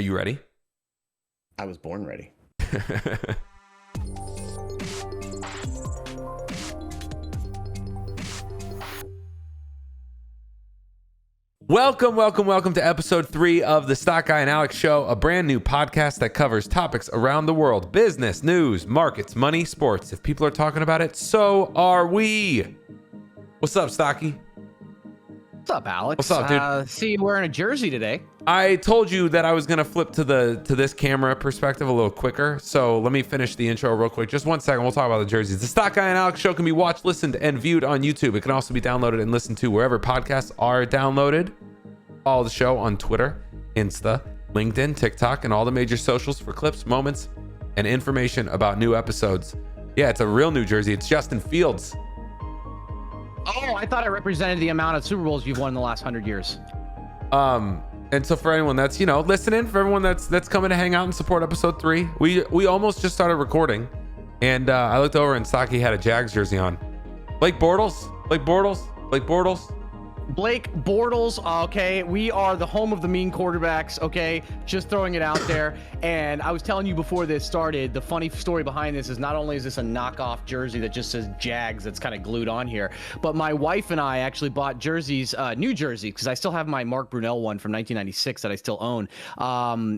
Are you ready? I was born ready. Welcome to episode 3 of the Stock Guy AL3X Show, a brand new podcast that covers topics around the world: business, news, markets, money, sports. If people are talking about it, so are we. What's up, Stocky? What's up, Alex? What's up, dude? See you wearing a jersey today. I told you that I was going to flip to this camera perspective a little quicker, so let me finish the intro real quick. Just 1 second, we'll talk about the jerseys. The Stock Guy AL3X Show can be watched, listened, and viewed on YouTube. It can also be downloaded and listened to wherever podcasts are downloaded. Follow the show on Twitter, Insta, LinkedIn, TikTok, and all the major socials for clips, moments, and information about new episodes. Yeah, it's a real New Jersey. It's Justin Fields. Oh, I thought it represented the amount of Super Bowls you've won in the last 100 years. And so for anyone that's, listening, for everyone that's coming to hang out and support episode 3, we almost just started recording, and I looked over and Stocky had a Jags jersey on. Blake Bortles. Blake Bortles, okay, we are the home of the mean quarterbacks, okay, just throwing it out there. And I was telling you before this started, the funny story behind this is not only is this a knockoff jersey that just says Jags that's kind of glued on here, but my wife and I actually bought jerseys, new jerseys, because I still have my Mark Brunell one from 1996 that I still own.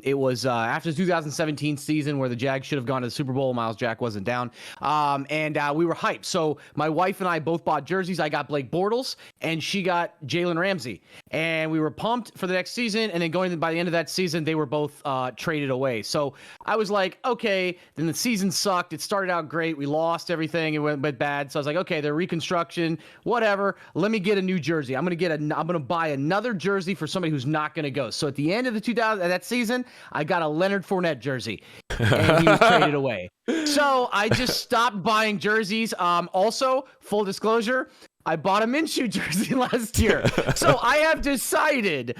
It was after the 2017 season where the Jags should have gone to the Super Bowl. Miles Jack wasn't down, and we were hyped. So my wife and I both bought jerseys. I got Blake Bortles, and she got Jalen Ramsey, and we were pumped for the next season. And then by the end of that season, they were both traded away. So I was like, okay, then the season sucked. It started out great. We lost everything. It went bad. So I was like, okay, they're reconstruction, whatever. Let me get a new jersey. I'm gonna buy another jersey for somebody who's not gonna go. So at the end of that season, I got a Leonard Fournette jersey, and he was traded away. So I just stopped buying jerseys. Also, full disclosure, I bought a Minshew jersey last year. So I have decided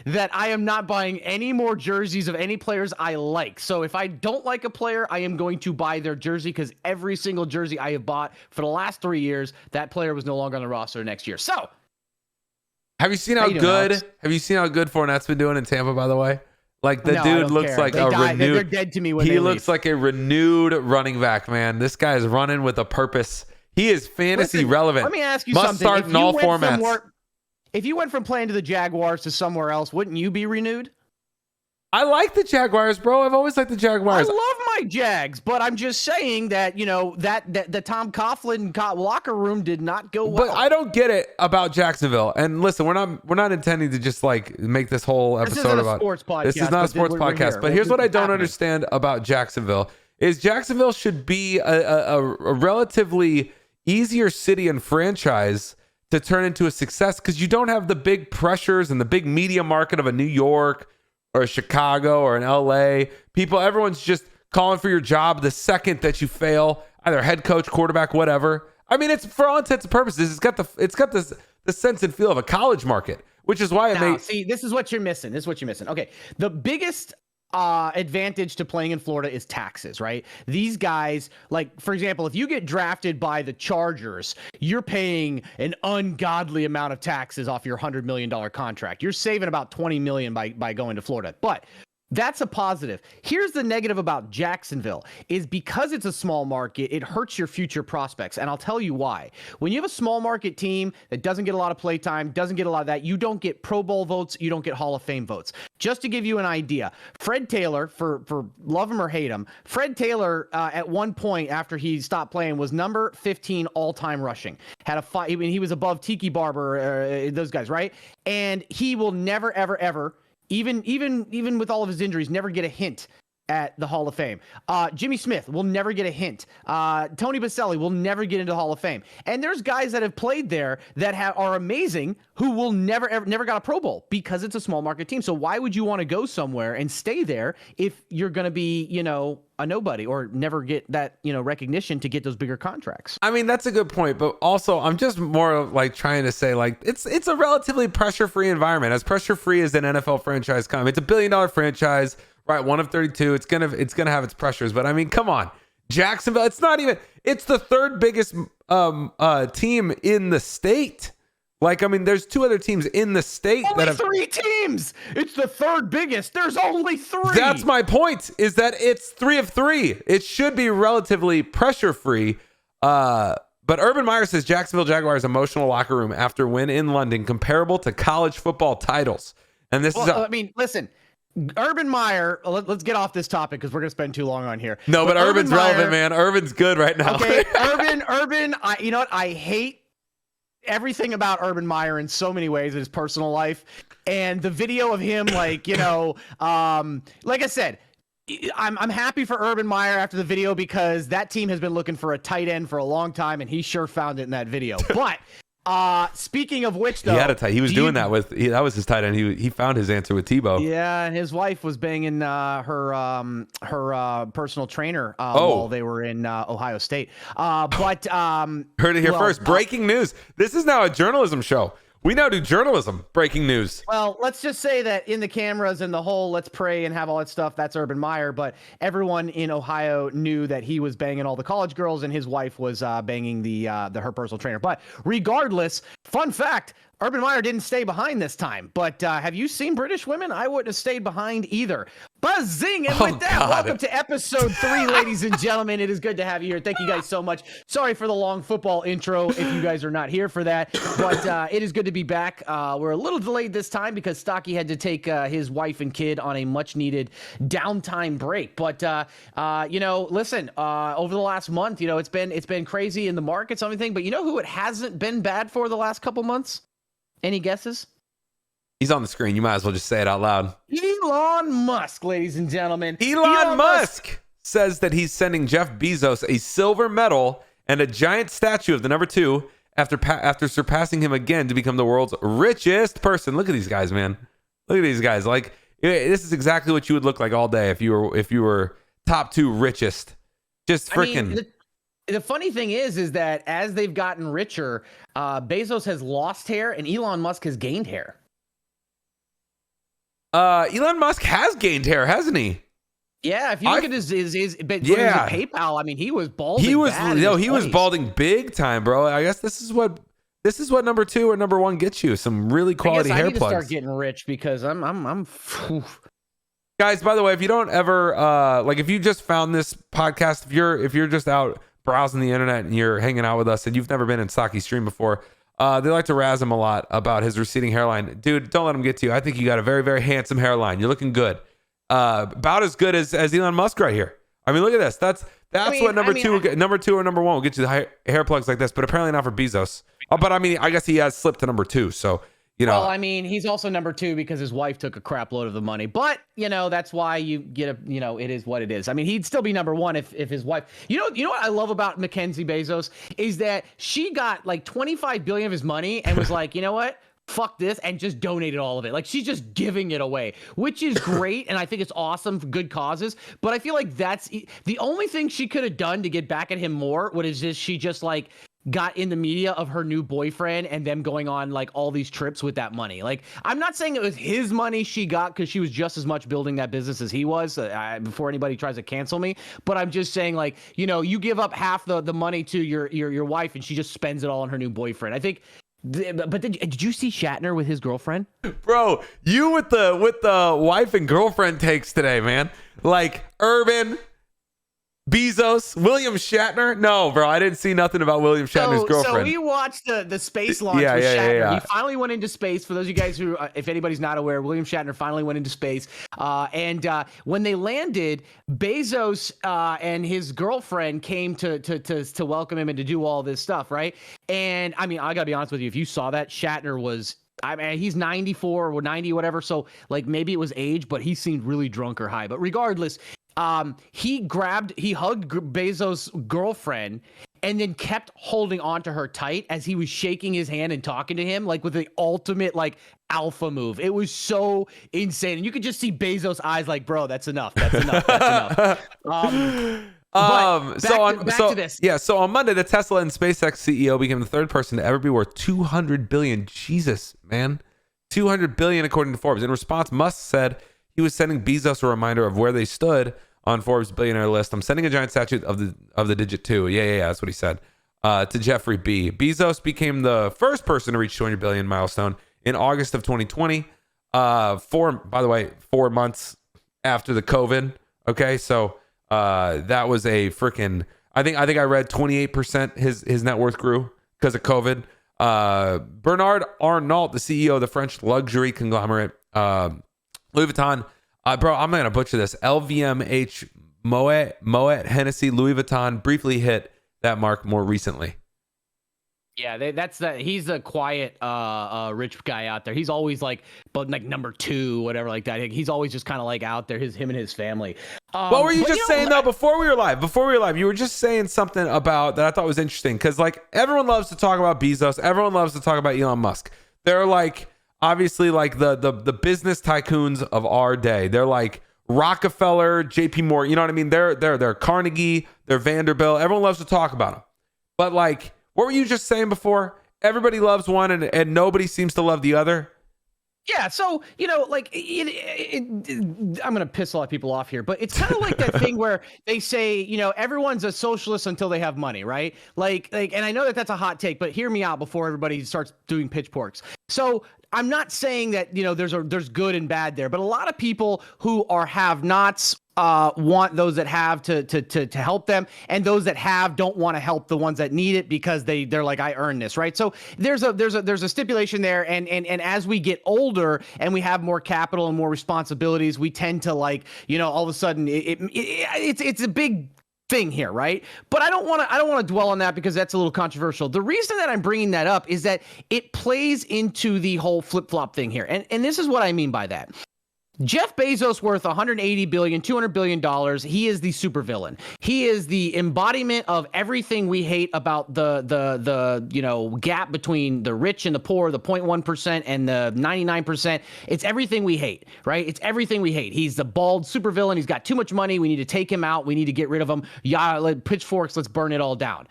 that I am not buying any more jerseys of any players I like. So if I don't like a player, I am going to buy their jersey, because every single jersey I have bought for the last 3 years, that player was no longer on the roster next year. So Have you seen how good Fournette's been doing in Tampa, by the way? Like, the dude looks like renewed. They're dead to me when he looks like a renewed running back, man. This guy is running with a purpose. He is fantasy relevant. Let me ask you Must something. start in all formats. If you went from playing to the Jaguars to somewhere else, wouldn't you be renewed? I like the Jaguars, bro. I've always liked the Jaguars. I love my Jags, but I'm just saying that, that the Tom Coughlin locker room did not go well. But I don't get it about Jacksonville. And listen, we're not intending to just like make this whole episode about sports podcast. This is not a sports podcast. But here's what I don't understand about Jacksonville is Jacksonville should be a relatively easier city and franchise to turn into a success, because you don't have the big pressures and the big media market of a New York or a Chicago or an LA. Everyone's just calling for your job the second that you fail, either head coach, quarterback, whatever. I mean, it's for all intents and purposes, it's got the sense and feel of a college market, which is why see, this is what you're missing. Okay, the biggest advantage to playing in Florida is taxes, right? These guys, like, for example, if you get drafted by the Chargers, you're paying an ungodly amount of taxes off your $100 million contract. You're saving about $20 million by going to Florida. But that's a positive. Here's the negative about Jacksonville is because it's a small market, it hurts your future prospects. And I'll tell you why. When you have a small market team that doesn't get a lot of play time, doesn't get a lot of that, you don't get Pro Bowl votes, you don't get Hall of Fame votes. Just to give you an idea, Fred Taylor, for love him or hate him, Fred Taylor at one point after he stopped playing was number 15 all-time rushing. He was above Tiki Barber, those guys, right? And he will never, ever, ever, even with all of his injuries, never get a hint at the Hall of Fame. Jimmy Smith will never get a hint. Tony Baselli will never get into the Hall of Fame. And there's guys that have played there that are amazing who will never got a Pro Bowl because it's a small market team. So why would you want to go somewhere and stay there if you're going to be, a nobody or never get that, recognition to get those bigger contracts? I mean, that's a good point, but also I'm just more like trying to say like it's a relatively pressure-free environment, as pressure-free as an NFL franchise comes. It's a $1 billion franchise, right? One of 32. It's gonna have its pressures, but I mean, come on, Jacksonville. It's the third biggest team in the state. Like, I mean, there's 2 other teams in the state Only that have 3 teams. It's the 3rd biggest. There's only 3. That's my point, is that it's 3 of 3. It should be relatively pressure free. But Urban Meyer says Jacksonville Jaguars emotional locker room after win in London comparable to college football titles. And this I mean, listen, Urban Meyer, let's get off this topic because we're going to spend too long on here. No, but Urban's relevant, man. Urban's good right now. Okay, Urban, you know what? I hate everything about Urban Meyer in so many ways in his personal life. And the video of him, like, you know, like I said, I'm happy for Urban Meyer after the video because that team has been looking for a tight end for a long time, and he sure found it in that video. But speaking of which, though, he had a tight. He was doing that with that was his tight end. He found his answer with Tebow. Yeah, and his wife was banging her personal trainer while they were in Ohio State. But heard it here first. Breaking news. This is now a journalism show. We now do journalism. Breaking news. Well, let's just say that in the cameras and the whole let's pray and have all that stuff, that's Urban Meyer. But everyone in Ohio knew that he was banging all the college girls and his wife was banging her personal trainer. But regardless, fun fact, Urban Meyer didn't stay behind this time. But have you seen British women? I wouldn't have stayed behind either. Buzzing! And with that, welcome to episode 3, ladies and gentlemen. It is good to have you here. Thank you guys so much. Sorry for the long football intro if you guys are not here for that. But it is good to be back. We're a little delayed this time because Stocky had to take his wife and kid on a much-needed downtime break. But, you know, listen, over the last month, you know, it's been crazy in the markets and everything. But you know who it hasn't been bad for the last couple months? Any guesses? He's on the screen. You might as well just say it out loud. Elon Musk, ladies and gentlemen. Elon Musk says that he's sending Jeff Bezos a silver medal and a giant statue of the number 2 after surpassing him again to become the world's richest person. Look at these guys, man. Look at these guys. Like, this is exactly what you would look like all day if you were top 2 richest. Just freaking. I mean, the funny thing is that as they've gotten richer, Bezos has lost hair and Elon Musk has gained hair. Elon Musk has gained hair, hasn't he? Yeah, if you look at his PayPal, I mean, he was balding. He was balding big time, bro. I guess this is what number 2 or number 1 gets you. Some really quality hair plugs. I need to start getting rich because I'm Guys, by the way, if you don't ever if you just found this podcast, if you're just out browsing the internet and you're hanging out with us and you've never been in Stocky's stream before, they like to razz him a lot about his receding hairline. Dude, don't let him get to you. I think you got a very, very handsome hairline. You're looking good. About as good as Elon Musk right here. I mean, look at this. That's what number 2 or number 1 will get you, the hair plugs like this, but apparently not for Bezos. But I mean, I guess he has slipped to number 2, so you know. Well, I mean, he's also number 2 because his wife took a crap load of the money. But, you know, that's why you get it is what it is. I mean, he'd still be number 1 if his wife. You know what I love about Mackenzie Bezos is that she got like 25 billion of his money and was like, you know what? Fuck this, and just donated all of it. Like, she's just giving it away, which is great. And I think it's awesome for good causes. But I feel like that's the only thing she could have done to get back at him more. She just like got in the media of her new boyfriend and them going on like all these trips with that money. Like, I'm not saying it was his money she got because she was just as much building that business as he was before anybody tries to cancel me. But I'm just saying, like, you know, you give up half the money to your wife and she just spends it all on her new boyfriend. I think. But did you see Shatner with his girlfriend? Bro, you with the wife and girlfriend takes today, man. Like Urban, Bezos, William Shatner. No, bro, I didn't see nothing about William Shatner's girlfriend. So we watched the space launch with Shatner. Yeah. He finally went into space. For those of you guys who, if anybody's not aware, William Shatner finally went into space. And when they landed, Bezos and his girlfriend came to welcome him and to do all this stuff, right? And I mean, I gotta be honest with you. If you saw that, Shatner was. I mean, he's 94 or 90, whatever. So like maybe it was age, but he seemed really drunk or high. But regardless. He hugged Bezos' girlfriend and then kept holding on to her tight as he was shaking his hand and talking to him, like with the ultimate like alpha move. It was so insane. And you could just see Bezos' eyes like, bro, that's enough. That's enough. That's enough. So on Monday, the Tesla and SpaceX CEO became the 3rd person to ever be worth 200 billion. Jesus, man. 200 billion according to Forbes. In response, Musk said he was sending Bezos a reminder of where they stood on Forbes billionaire list. I'm sending a giant statue of the digit 2. Yeah, that's what he said. to Jeffrey B. Bezos became the first person to reach 200 billion milestone in August of 2020. By the way, 4 months after the COVID. Okay, so that was a freaking. I think I read 28% his net worth grew because of COVID. Bernard Arnault, the CEO of the French luxury conglomerate Louis Vuitton. Bro, I'm gonna butcher this. LVMH Moet Hennessy Louis Vuitton briefly hit that mark more recently. Yeah, he's a quiet, rich guy out there. He's always like number 2, whatever, like that. He's always just kind of like out there. Him and his family. What were you just saying though before we were live? You were just saying something about that I thought was interesting because like everyone loves to talk about Bezos. Everyone loves to talk about Elon Musk. They're like obviously like the business tycoons of our day. They're like Rockefeller, JP Morgan. You know what I mean? They're Carnegie. They're Vanderbilt. Everyone loves to talk about them. But like. What were you just saying before? Everybody loves one and nobody seems to love the other. Yeah, so, like, I'm going to piss a lot of people off here, but it's kind of like that thing where they say, everyone's a socialist until they have money, right? Like, and I know that that's a hot take, but hear me out before everybody starts doing pitchforks. So I'm not saying that, there's good and bad there, but a lot of people who are have-nots want those that have to help them, and those that have don't want to help the ones that need it because they're like, I earned this, right? So there's a stipulation there, and as we get older and we have more capital and more responsibilities, we tend to like, all of a sudden it's a big thing here, right? But I don't want to dwell on that because that's a little controversial. The reason that I'm bringing that up is that it plays into the whole flip-flop thing here, and this is what I mean by that. Jeff Bezos worth $180 billion, $200 billion. He is the supervillain. He is the embodiment of everything we hate about the gap between the rich and the poor, the 0.1% and the 99%. It's everything we hate, right? It's everything we hate. He's the bald supervillain. He's got too much money. We need to take him out. We need to get rid of him. Yeah, pitchforks, let's burn it all down.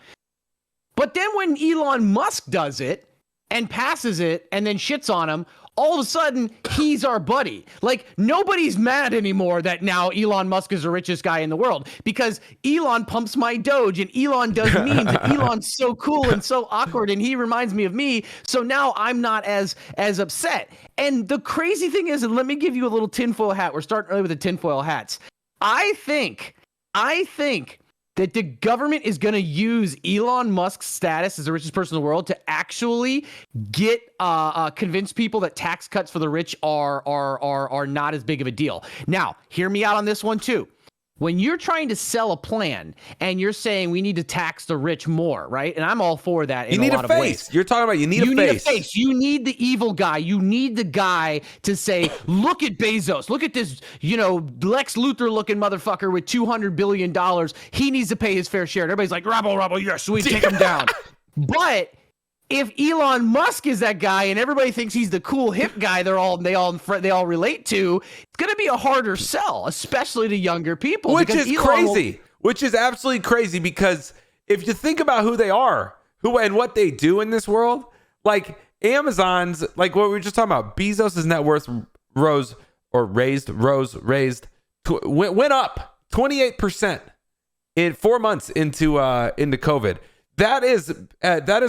But then when Elon Musk does it and passes it and then shits on him, all of a sudden, he's our buddy. Like, nobody's mad anymore that now Elon Musk is the richest guy in the world because Elon pumps my Doge and Elon does memes and Elon's so cool and so awkward and he reminds me of me. So now I'm not as upset. And the crazy thing is, and let me give you a little tinfoil hat. We're starting early with the tinfoil hats. I think that the government is going to use Elon Musk's status as the richest person in the world to actually get convince people that tax cuts for the rich are not as big of a deal. Now, hear me out on this one too. When you're trying to sell a plan and you're saying we need to tax the rich more, right? And I'm all for that in a lot of ways. You're talking about you need a face. You need the evil guy. You need the guy to say, look at Bezos. Look at this, Lex Luthor looking motherfucker with $200 billion. He needs to pay his fair share. And everybody's like, rabble, yes, we take him down. But if Elon Musk is that guy and everybody thinks he's the cool hip guy they all relate to, it's going to be a harder sell, especially to younger people. Which is crazy. Which is absolutely crazy because if you think about who they are, and what they do in this world, like Amazon's, like what we were just talking about, Bezos' net worth went up 28% in 4 months into COVID. That is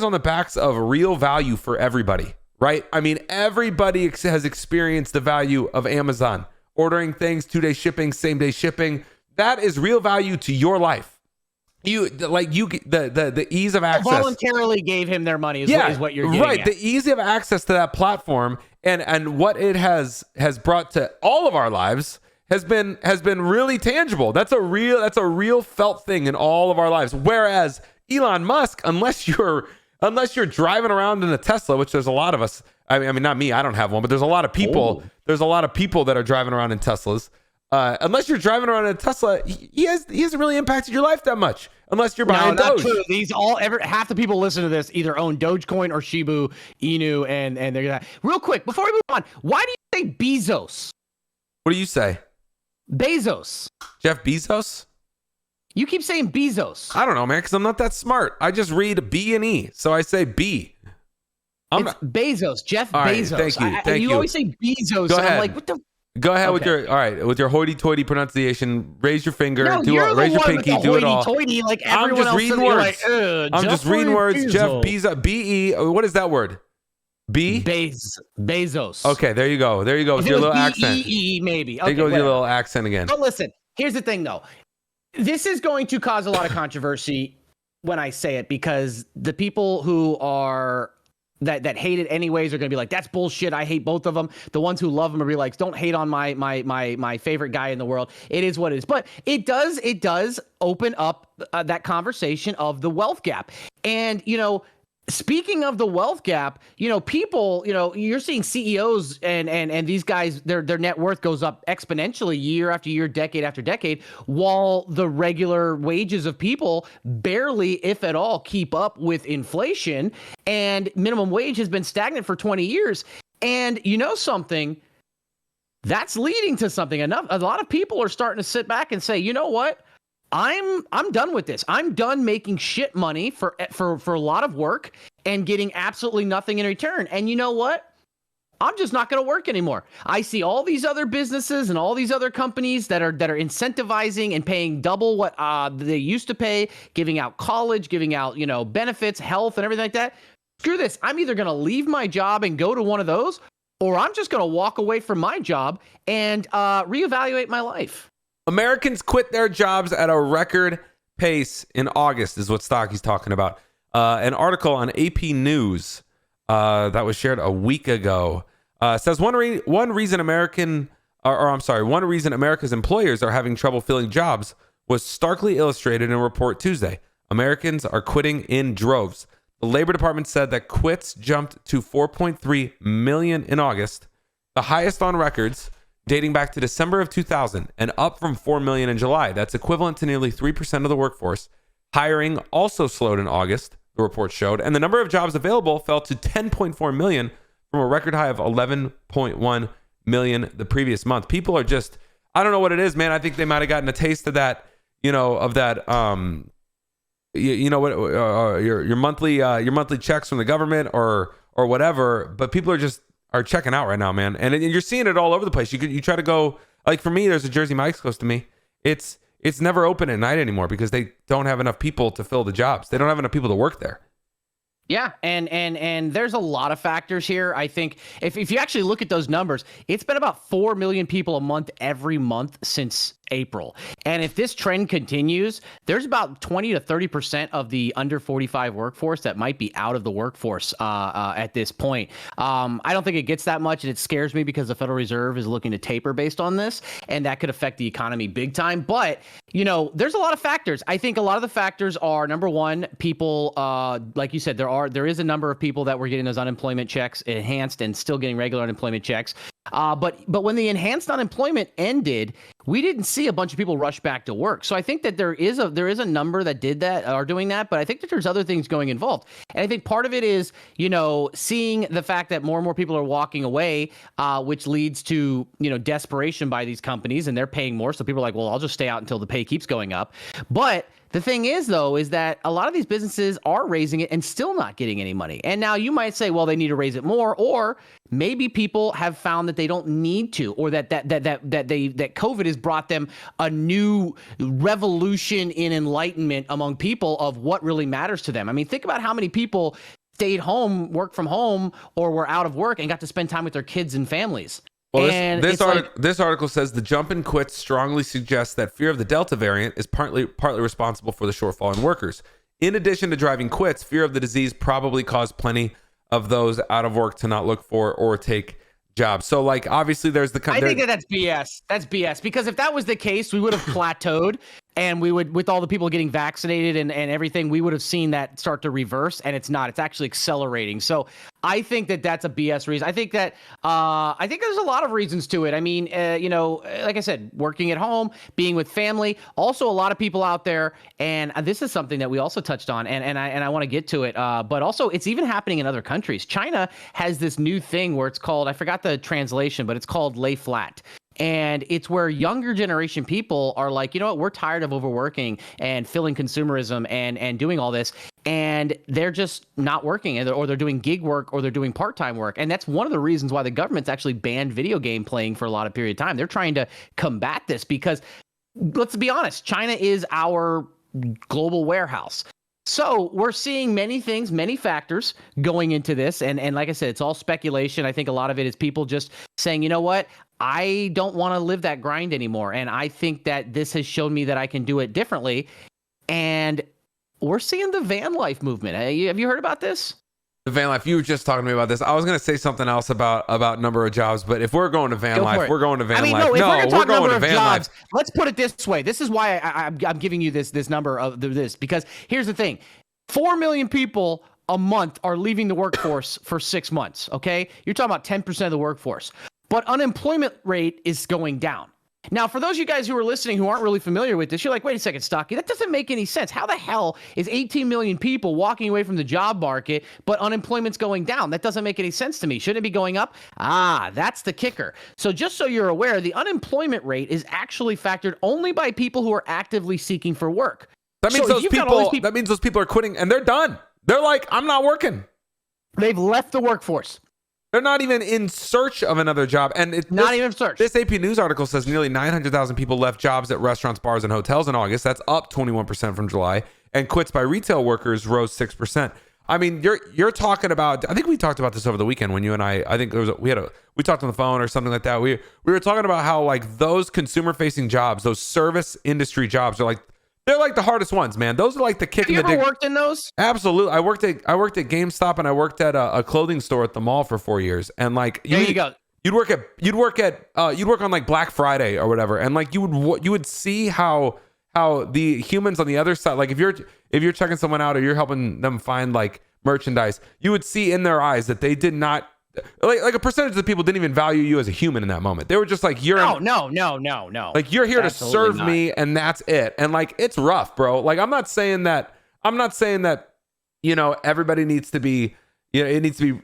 on the backs of real value for everybody, right? I mean, everybody has experienced the value of Amazon, ordering things, 2-day shipping, same-day shipping. That is real value to your life. The ease of access. Voluntarily gave him their money is what you're getting right. At. The ease of access to that platform and what it has brought to all of our lives has been really tangible. That's a real felt thing in all of our lives. Whereas Elon Musk, unless you're driving around in a Tesla, which there's a lot of us. I mean, not me. I don't have one, but there's a lot of people. Oh. There's a lot of people that are driving around in Teslas. Unless you're driving around in a Tesla, he hasn't really impacted your life that much. Unless you're buying Doge. True. Half the people listen to this either own Dogecoin or Shibu Inu, and they're gonna. Real quick before we move on, why do you say Bezos? What do you say? Bezos. Jeff Bezos. You keep saying Bezos. I don't know, man, because I'm not that smart. I just read B and E, so I say B. It's Bezos, Jeff Bezos. Thank you. You always say Bezos. Go ahead. I'm like, what the? Go ahead with Okay. with your hoity-toity pronunciation. Raise your finger. No, Raise your one with pinky. the Do it all. hoity-toity, like I'm everyone just else reading says, you're words. like, I'm just reading words. Jeff Bezos. B-E. What is that word? Bezos. Okay, there you go. There you go with your little accent. B-E-E, maybe. There you go with your little accent again. But listen, here's the thing, though. This is going to cause a lot of controversy when I say it, because the people who are that hate it anyways are going to be like, that's bullshit. I hate both of them. The ones who love them are be like, don't hate on my favorite guy in the world. It is what it is. But it does open up that conversation of the wealth gap. And, speaking of the wealth gap, people, you're seeing CEOs and these guys, their net worth goes up exponentially year after year, decade after decade, while the regular wages of people barely, if at all, keep up with inflation. And minimum wage has been stagnant for 20 years. And something that's leading to something. A lot of people are starting to sit back and say, you know what? I'm done with this. I'm done making shit money for a lot of work and getting absolutely nothing in return. And you know what? I'm just not going to work anymore. I see all these other businesses and all these other companies that are incentivizing and paying double what they used to pay, giving out college, giving out benefits, health, and everything like that. Screw this. I'm either going to leave my job and go to one of those, or I'm just going to walk away from my job and reevaluate my life. Americans quit their jobs at a record pace in August, is what Stocky's talking about. An article on AP News that was shared a week ago says one reason America's employers are having trouble filling jobs was starkly illustrated in a report Tuesday. Americans are quitting in droves. The Labor Department said that quits jumped to 4.3 million in August, the highest on records, dating back to December of 2000 and up from 4 million in July. That's equivalent to nearly 3% of the workforce. Hiring also slowed in August, the report showed, and the number of jobs available fell to 10.4 million from a record high of 11.1 million the previous month. People are just, I don't know what it is, man. I think they might have gotten a taste of that, your monthly checks from the government or whatever, but people are checking out right now, man. And you're seeing it all over the place. You try to go, like for me, there's a Jersey Mike's close to me. It's never open at night anymore because they don't have enough people to fill the jobs. They don't have enough people to work there. Yeah, and there's a lot of factors here. I think if you actually look at those numbers, it's been about 4 million people a month every month since April. And if this trend continues, there's about 20 to 30% of the under 45 workforce that might be out of the workforce at this point. I don't think it gets that much, and it scares me because the Federal Reserve is looking to taper based on this, and that could affect the economy big time. But, there's a lot of factors. I think a lot of the factors are, number one, people, like you said, there is a number of people that were getting those unemployment checks enhanced and still getting regular unemployment checks. But when the enhanced unemployment ended, we didn't see a bunch of people rush back to work. So I think that there is a number that did that, are doing that, but I think that there's other things going involved. And I think part of it is, seeing the fact that more and more people are walking away, which leads to, desperation by these companies, and they're paying more. So people are like, well, I'll just stay out until the pay keeps going up. But the thing is, though, is that a lot of these businesses are raising it and still not getting any money. And now you might say, well, they need to raise it more, or maybe people have found that they don't need to, or that COVID has brought them a new revolution in enlightenment among people of what really matters to them. I mean, think about how many people stayed home, worked from home, or were out of work and got to spend time with their kids and families. Well, this article says the jump in quits strongly suggests that fear of the Delta variant is partly responsible for the shortfall in workers. In addition to driving quits, fear of the disease probably caused plenty of those out of work to not look for or take jobs. So, like, obviously, there's the. I think that's BS. That's BS, because if that was the case, we would have plateaued, and we would, with all the people getting vaccinated and everything, we would have seen that start to reverse, and it's not. It's actually accelerating. So I think that that's a BS reason. I think that there's a lot of reasons to it. I mean, like I said, working at home, being with family, also a lot of people out there, and this is something that we also touched on, and I want to get to it. But also, it's even happening in other countries. China has this new thing where it's called, I forgot the translation, but it's called lay flat. And it's where younger generation people are like, you know what, we're tired of overworking and filling consumerism and doing all this. And they're just not working, or they're doing gig work, or they're doing part-time work. And that's one of the reasons why the government's actually banned video game playing for a lot of period of time. They're trying to combat this because, let's be honest, China is our global warehouse. So we're seeing many things, many factors going into this. And like I said, it's all speculation. I think a lot of it is people just saying, you know what, I don't want to live that grind anymore. And I think that this has shown me that I can do it differently. And we're seeing the van life movement. Have you heard about this? The van life. You were just talking to me about this. I was going to say something else about number of jobs, but if we're going to van life, we're going to van life. No, if we're going to talk number of jobs, let's put it this way. This is why I'm giving you this number of this, because here's the thing. 4 million people a month are leaving the workforce for 6 months, okay? You're talking about 10% of the workforce. But unemployment rate is going down. Now, for those of you guys who are listening who aren't really familiar with this, you're like, wait a second, Stocky, that doesn't make any sense. How the hell is 18 million people walking away from the job market, but unemployment's going down? That doesn't make any sense to me. Shouldn't it be going up? That's the kicker. So just so you're aware, the unemployment rate is actually factored only by people who are actively seeking for work. That means that means those people are quitting and they're done. They're like, I'm not working. They've left the workforce. They're not even in search of another job. And it's not even search. This AP News article says nearly 900,000 people left jobs at restaurants, bars, and hotels in August. That's up 21% from July. And quits by retail workers rose 6%. I mean, you're talking about, I think we talked about this over the weekend when you and I think we talked on the phone or something like that. We were talking about how like those consumer facing jobs, those service industry jobs they're like the hardest ones, man. Those are like the kick in the dick. Have you ever worked in those? Absolutely. I worked at GameStop and I worked at a clothing store at the mall for 4 years. And like there you go. You'd work on like Black Friday or whatever, and like you would see how the humans on the other side, like if you're checking someone out or you're helping them find like merchandise, you would see in their eyes that they did not. Like a percentage of the people didn't even value you as a human in that moment. They were just like, no. Like you're here to serve me and that's it. And like, it's rough, bro. Like, I'm not saying that, you know, everybody needs to be, you know, it needs to be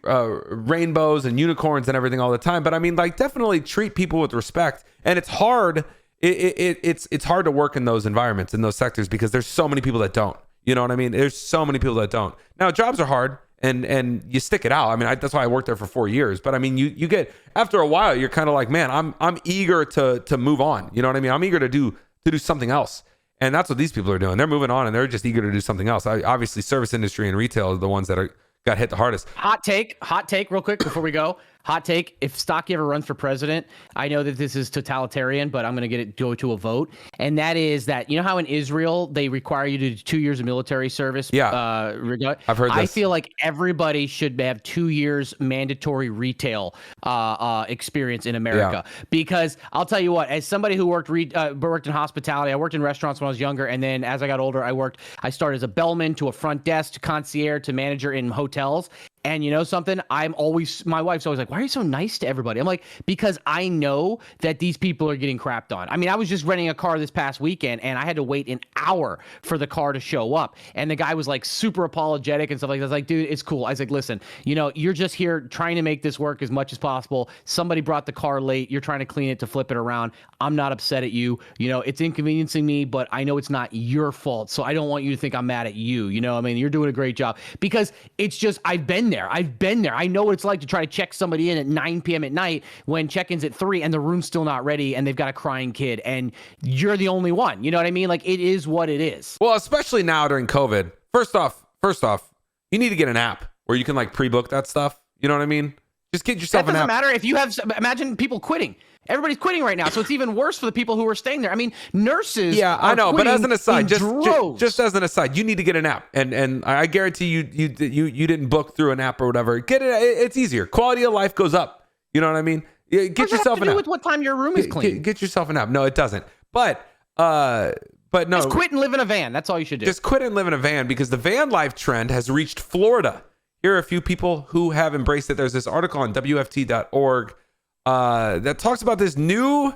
rainbows and unicorns and everything all the time. But I mean, like definitely treat people with respect. And it's hard. It's hard to work in those environments, in those sectors, because there's so many people that don't, you know what I mean? There's so many people that don't. Now jobs are hard. And you stick it out. I mean, that's why I worked there for 4 years. But I mean, you get, after a while, you're kind of like, man, I'm eager to move on. You know what I mean? I'm eager to do something else. And that's what these people are doing. They're moving on and they're just eager to do something else. Obviously, service industry and retail are the ones that got hit the hardest. Hot take real quick before we go. Hot take, if Stocky ever runs for president, I know that this is totalitarian, but I'm going to go to a vote. And that is that, you know how in Israel, they require you to do 2 years of military service? Yeah, I've heard this. I feel like everybody should have 2 years mandatory retail experience in America. Yeah. Because I'll tell you what, as somebody who worked in hospitality, I worked in restaurants when I was younger. And then as I got older, I started as a bellman to a front desk to concierge to manager in hotels. And you know something? My wife's always like, why are you so nice to everybody? I'm like, because I know that these people are getting crapped on. I mean, I was just renting a car this past weekend and I had to wait an hour for the car to show up. And the guy was like super apologetic and stuff like that. I was like, dude, it's cool. I was like, listen, you know, you're just here trying to make this work as much as possible. Somebody brought the car late. You're trying to clean it to flip it around. I'm not upset at you. You know, it's inconveniencing me, but I know it's not your fault. So I don't want you to think I'm mad at you. You know, I mean, you're doing a great job, because it's just, I've been there. I know what it's like to try to check somebody in at 9 p.m. at night when check-in's at 3 and the room's still not ready and they've got a crying kid and you're the only one. You know what I mean? Like, it is what it is. Well, especially now during COVID. First off, you need to get an app where you can like pre-book that stuff. You know what I mean? Just get yourself an app. That doesn't matter if you have, imagine people quitting. Everybody's quitting right now, so it's even worse for the people who are staying there. I mean, nurses. Yeah, I know, but as an aside, just as an aside, you need to get an app, and I guarantee you didn't book through an app or whatever. Get it; it's easier. Quality of life goes up. You know what I mean? Get yourself an app. With what time your room is clean. Get yourself an app. No, it doesn't. But no. Just quit and live in a van. That's all you should do. Just quit and live in a van, because the van life trend has reached Florida. Here are a few people who have embraced it. There's this article on WFT.org. That talks about this new,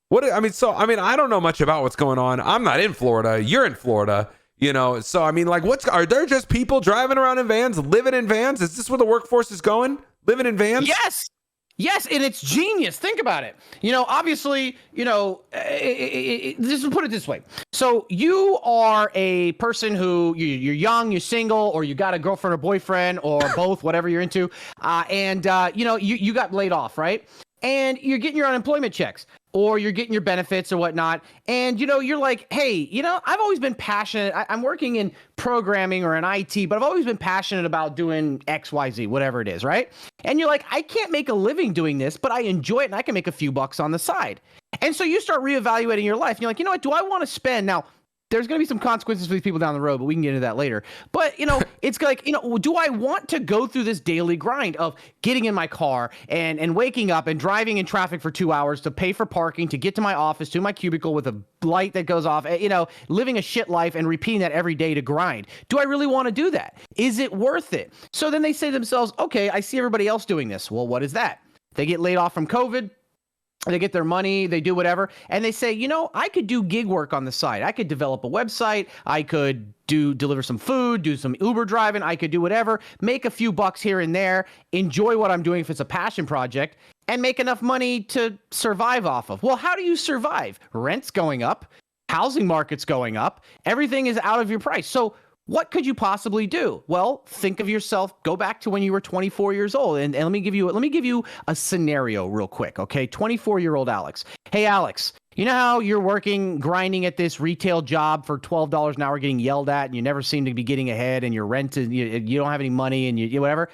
I don't know much about what's going on. I'm not in Florida. You're in Florida, you know? So, I mean, like, are there just people driving around in vans, living in vans? Is this where the workforce is going? Living in vans? Yes, and it's genius. Think about it. Obviously, just put it this way. So you are a person who you're young, you're single, or you got a girlfriend or boyfriend, or both, whatever you're into, and you got laid off, right? And you're getting your unemployment checks, or you're getting your benefits or whatnot. And, you're like, hey, I've always been passionate. I'm working in programming or in IT, but I've always been passionate about doing X, Y, Z, whatever it is, right? And you're like, I can't make a living doing this, but I enjoy it and I can make a few bucks on the side. And so you start reevaluating your life. And you're like, what, do I want to spend? Now, there's going to be some consequences for these people down the road, but we can get into that later. But, it's like, do I want to go through this daily grind of getting in my car and waking up and driving in traffic for 2 hours to pay for parking, to get to my office, to my cubicle with a light that goes off, living a shit life and repeating that every day to grind? Do I really want to do that? Is it worth it? So then they say to themselves, okay, I see everybody else doing this. Well, what is that? They get laid off from COVID. They get their money, they do whatever, and they say, I could do gig work on the side. I could develop a website. I could deliver some food, do some Uber driving. I could do whatever, make a few bucks here and there, enjoy what I'm doing if it's a passion project, and make enough money to survive off of. Well, how do you survive? Rent's going up, housing market's going up, everything is out of your price. So what could you possibly do? Well, think of yourself, go back to when you were 24 years old. And let me give you a scenario real quick. Okay. 24-year-old Alex. Hey, Alex, you know how you're working, grinding at this retail job for $12 an hour, getting yelled at, and you never seem to be getting ahead, and your rent is, you don't have any money, and you whatever.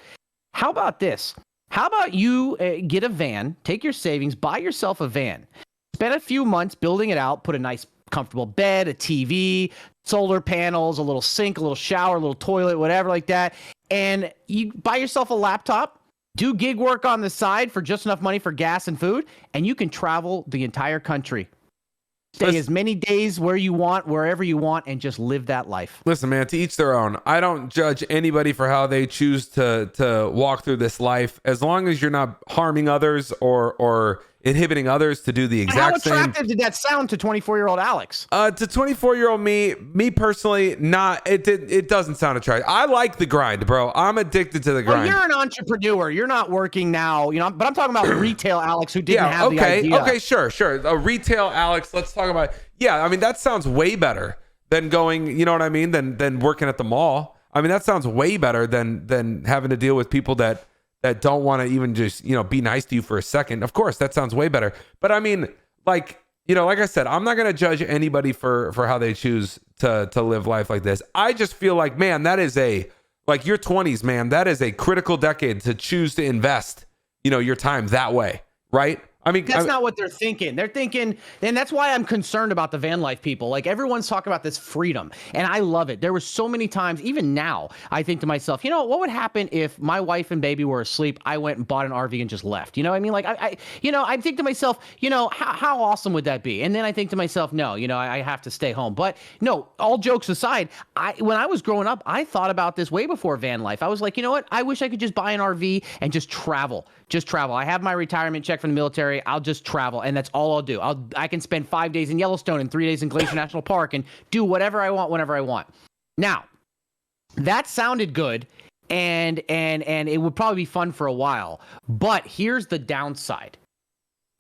How about this? How about you get a van, take your savings, buy yourself a van, spend a few months building it out, put a nice comfortable bed, a TV, solar panels, a little sink, a little shower, a little toilet, whatever like that. And you buy yourself a laptop, do gig work on the side for just enough money for gas and food, and you can travel the entire country. Stay as many days where you want, wherever you want, and just live that life. Listen, man, to each their own. I don't judge anybody for how they choose to walk through this life, as long as you're not harming others or inhibiting others to do the exact same. How attractive did that sound to 24-year-old Alex? To 24-year-old me personally, it doesn't sound attractive. I like the grind, bro. I'm addicted to the grind. Well, you're an entrepreneur. You're not working now, but I'm talking about retail Alex who didn't have the idea. Okay, sure. A retail Alex, let's talk about, I mean, that sounds way better than going, you know what I mean, than working at the mall. I mean, that sounds way better than having to deal with people that don't want to even just, be nice to you for a second. Of course, that sounds way better. But I mean, like I said, I'm not going to judge anybody for how they choose to live life like this. I just feel like, man, that is your 20s, man, that is a critical decade to choose to invest, your time that way. Right. I mean, that's not what they're thinking. They're thinking, and that's why I'm concerned about the van life people. Like, everyone's talking about this freedom, and I love it. There were so many times, even now, I think to myself, what would happen if my wife and baby were asleep, I went and bought an RV and just left? You know what I mean? Like, I think to myself, how awesome would that be? And then I think to myself, no, I have to stay home. But no, all jokes aside, when I was growing up, I thought about this way before van life. I was like, you know what? I wish I could just buy an RV and just travel. I have my retirement check from the military. I'll just travel, and that's all I'll do. I can spend 5 days in Yellowstone and 3 days in Glacier National Park and do whatever I want whenever I want. Now, that sounded good, and it would probably be fun for a while. But here's the downside.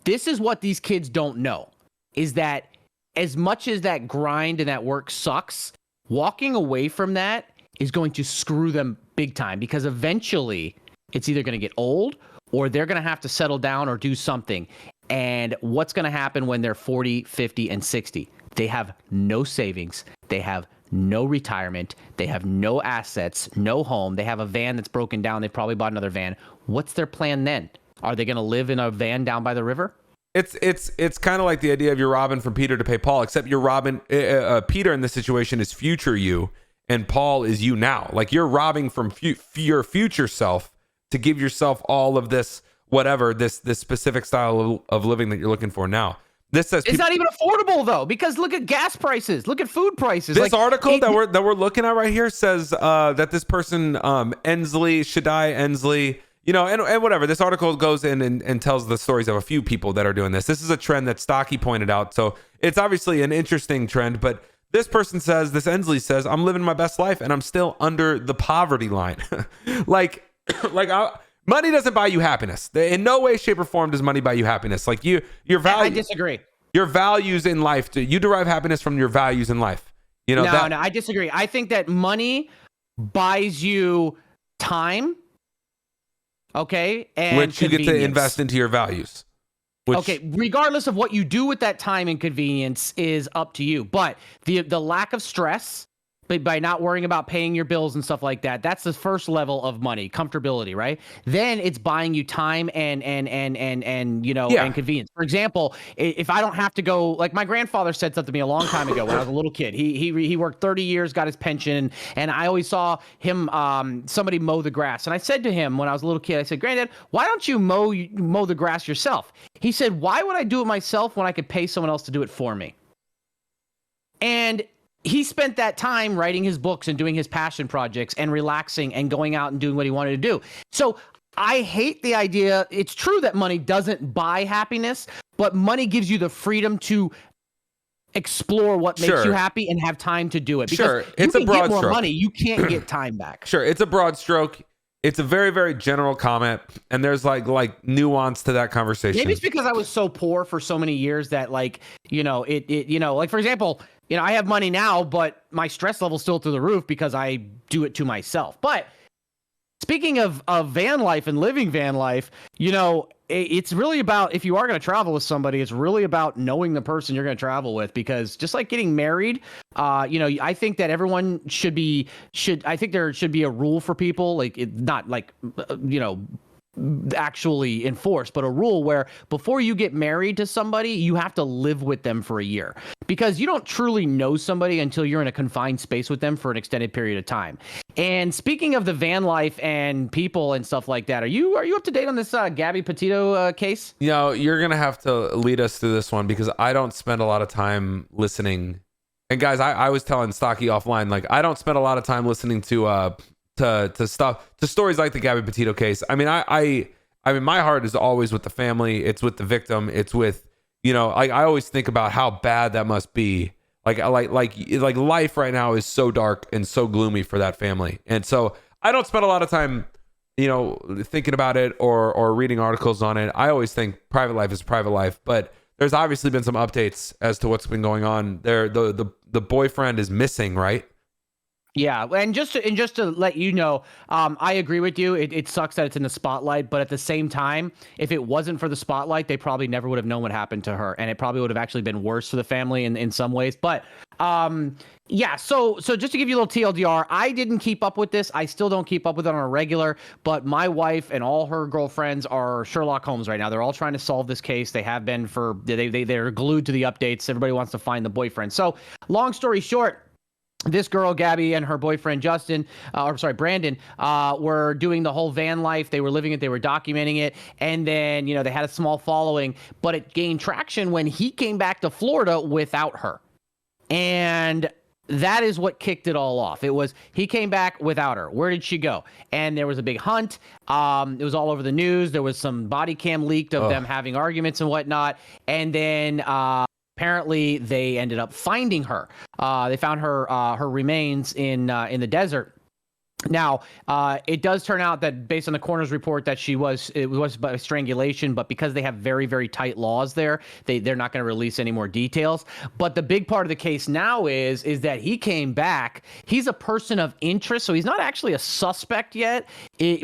This is what these kids don't know, is that as much as that grind and that work sucks, walking away from that is going to screw them big time, because eventually it's either going to get old or they're going to have to settle down or do something. And what's going to happen when they're 40, 50, and 60? They have no savings. They have no retirement. They have no assets, no home. They have a van that's broken down. They probably bought another van. What's their plan then? Are they going to live in a van down by the river? It's kind of like the idea of you're robbing from Peter to pay Paul, except you're robbing Peter in this situation is future you, and Paul is you now. Like, you're robbing from your future self to give yourself all of this, whatever, this specific style of living that you're looking for now. This says it's not even affordable, though, because look at gas prices, look at food prices. This article that we're looking at right here says that this person, Shaddai Ensley, and whatever. This article goes in and tells the stories of a few people that are doing this. This is a trend that Stocky pointed out, so it's obviously an interesting trend. But this person says, this Ensley says, I'm living my best life and I'm still under the poverty line. Money doesn't buy you happiness. In no way, shape, or form does money buy you happiness. Like your value. I disagree. Your values in life. You derive happiness from your values in life. You know. No, I disagree. I think that money buys you time. Okay, and which you get to invest into your values. Okay, regardless of what you do with that time and convenience is up to you. But the lack of stress by not worrying about paying your bills and stuff like that, that's the first level of money, comfortability, right? Then it's buying you time and and convenience. For example, if I don't have to go, like my grandfather said something to me a long time ago when I was a little kid. He worked 30 years, got his pension, and I always saw him somebody mow the grass. And I said to him when I was a little kid, I said, "Granddad, why don't you mow the grass yourself?" He said, "Why would I do it myself when I could pay someone else to do it for me?" And he spent that time writing his books and doing his passion projects and relaxing and going out and doing what he wanted to do. So I hate the idea. It's true that money doesn't buy happiness, but money gives you the freedom to explore what makes you happy and have time to do it. Because it's you a can broad get more stroke. money. You can't get time back. Sure, it's a broad stroke. It's a very, very general comment, and there's like nuance to that conversation. Maybe it's because I was so poor for so many years that like like for example, I have money now, but my stress level's still through the roof because I do it to myself. But speaking of van life and living van life, it's really about, if you are going to travel with somebody, it's really about knowing the person you're going to travel with, because just like getting married, I think that everyone I think there should be a rule for people, like not like, actually enforced, but a rule where before you get married to somebody, you have to live with them for a year, because you don't truly know somebody until you're in a confined space with them for an extended period of time. And speaking of the van life and people and stuff like that, are you up to date on this Gabby Petito case? You're gonna have to lead us through this one, because I don't spend a lot of time listening. And guys, I was telling Stocky offline, like I don't spend a lot of time listening to stories like the Gabby Petito case. I mean, I mean, my heart is always with the family. It's with the victim. It's with, I always think about how bad that must be. Like life right now is so dark and so gloomy for that family. And so I don't spend a lot of time, thinking about it or reading articles on it. I always think private life is private life, but there's obviously been some updates as to what's been going on there. The boyfriend is missing, right? Yeah, and just to let you know, I agree with you. It sucks that it's in the spotlight, but at the same time, if it wasn't for the spotlight, they probably never would have known what happened to her, and it probably would have actually been worse for the family in some ways. But yeah, so just to give you a little TLDR, I didn't keep up with this. I still don't keep up with it on a regular, but my wife and all her girlfriends are Sherlock Holmes right now. They're all trying to solve this case. They have been they're glued to the updates. Everybody wants to find the boyfriend. So long story short, this girl, Gabby, and her boyfriend, Brandon, were doing the whole van life. They were living it. They were documenting it. And then, they had a small following, but it gained traction when he came back to Florida without her. And that is what kicked it all off. He came back without her. Where did she go? And there was a big hunt. It was all over the news. There was some body cam leaked of them having arguments and whatnot. And then, apparently, they ended up finding her. They found her remains in the desert. Now, it does turn out that based on the coroner's report that it was by strangulation, but because they have very, very tight laws there, they're not going to release any more details. But the big part of the case now is that he came back. He's a person of interest, so he's not actually a suspect yet,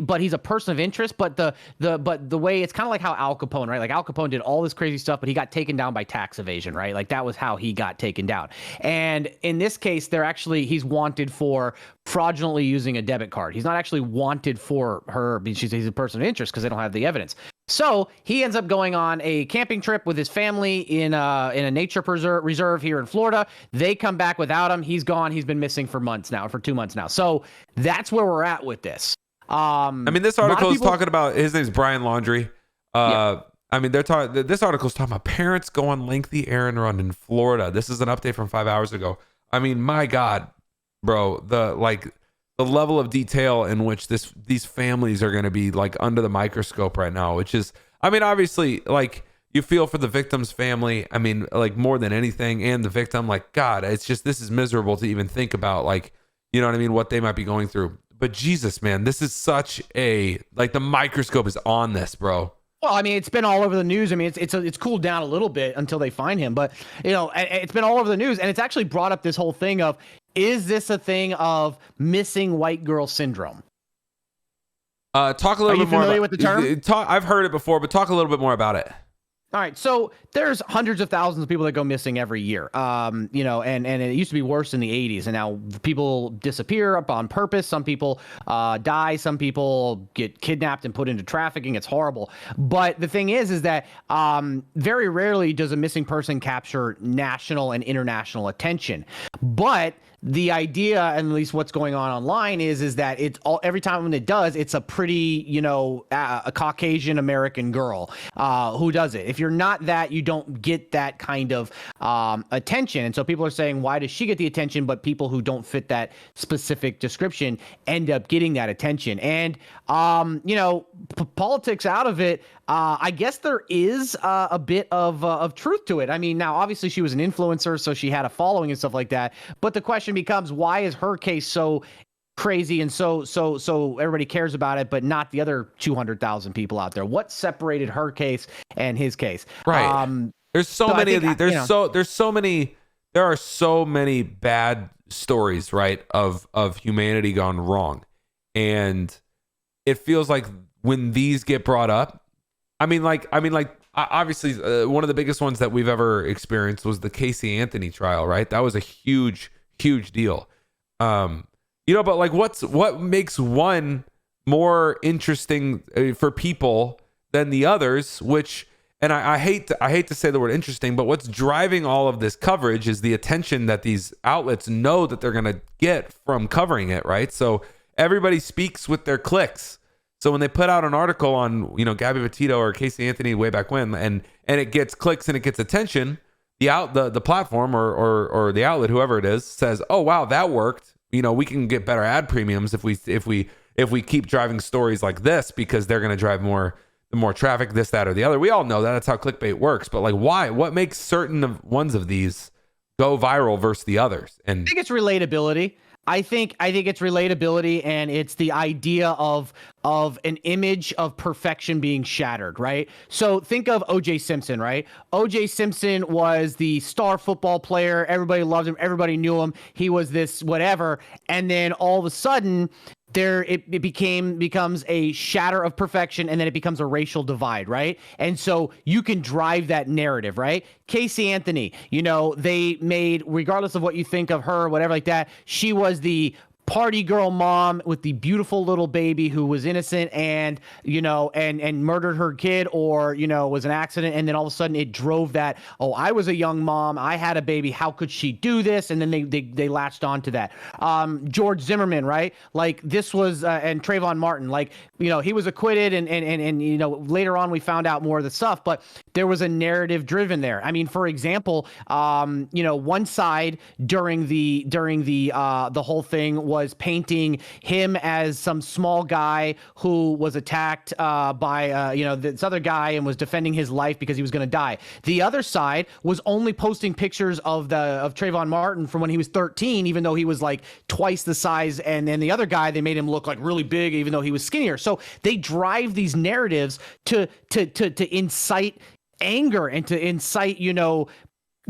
but he's a person of interest. But the way it's kind of like how Al Capone, right? Like Al Capone did all this crazy stuff, but he got taken down by tax evasion, right? Like that was how he got taken down. And in this case, he's wanted for fraudulently using a debit card. He's not actually wanted for her because he's a person of interest because they don't have the evidence. So he ends up going on a camping trip with his family in a nature reserve here in Florida. They come back without him. He's gone. He's been missing for 2 months now. So that's where we're at with this. I mean, this article is talking about, his name's Brian Laundrie. Yeah. I mean, this article is talking about parents go on lengthy errand run in Florida. This is an update from 5 hours ago. I mean, my God, bro, the level of detail in which these families are going to be like under the microscope right now, which is, I mean, obviously, like you feel for the victim's family. I mean, like more than anything, and the victim, like, God, it's just, this is miserable to even think about, like, you know what I mean? What they might be going through. But Jesus, man, this is such a, like, the microscope is on this, bro. Well, I mean, it's been all over the news. I mean, it's cooled down a little bit until they find him, but it's been all over the news, and it's actually brought up this whole thing of, is this a thing of missing white girl syndrome? Talk a little bit more. Are you familiar with the term? I've heard it before, but talk a little bit more about it. All right, so there's hundreds of thousands of people that go missing every year. And it used to be worse in the 80s, and now people disappear on purpose. Some people die. Some people get kidnapped and put into trafficking. It's horrible. But the thing is that very rarely does a missing person capture national and international attention. But the idea, and at least what's going on online, is that it's all, every time when it does, it's a pretty, a Caucasian American girl who does it. If you're not that, you don't get that kind of attention. And so people are saying, why does she get the attention, but people who don't fit that specific description end up getting that attention? And, politics out of it, I guess there is a bit of truth to it. I mean, now, obviously, she was an influencer, so she had a following and stuff like that. But the question becomes, why is her case so crazy and so everybody cares about it, but not the other 200,000 people out there? What separated her case and his case? Right. There's so many of these. There are so many bad stories, right, of humanity gone wrong. And it feels like when these get brought up, obviously, one of the biggest ones that we've ever experienced was the Casey Anthony trial, right? That was a huge deal. But like, what makes one more interesting for people than the others? Which, and I hate to say the word interesting, but what's driving all of this coverage is the attention that these outlets know that they're gonna get from covering it, right? So everybody speaks with their clicks. So when they put out an article on, Gabby Petito or Casey Anthony way back when, and it gets clicks and it gets attention, the platform or the outlet, whoever it is, says, "Oh wow, that worked. We can get better ad premiums if we keep driving stories like this, because they're going to drive more traffic, this, that, or the other." We all know that. That's how clickbait works. But like, why? What makes certain ones of these go viral versus the others? And I think it's relatability. I think it's relatability, and it's the idea of an image of perfection being shattered, right? So think of O.J. Simpson, right? O.J. Simpson was the star football player. Everybody loved him. Everybody knew him. He was this whatever. And then all of a sudden, it becomes a shatter of perfection, and then it becomes a racial divide, right? And so you can drive that narrative, right? Casey Anthony, they made, regardless of what you think of her, whatever like that, she was the party girl mom with the beautiful little baby who was innocent and murdered her kid, or was an accident, and then all of a sudden it drove that, oh, I was a young mom, I had a baby, how could she do this? And then they latched on to that. George Zimmerman, right? Like, this was and Trayvon Martin, like, he was acquitted, and later on we found out more of the stuff, but there was a narrative driven there. I mean, for example, one side during the whole thing was painting him as some small guy who was attacked by this other guy and was defending his life because he was going to die. The other side was only posting pictures of Trayvon Martin from when he was 13, even though he was like twice the size, and then the other guy, they made him look like really big even though he was skinnier. So they drive these narratives to incite anger and to incite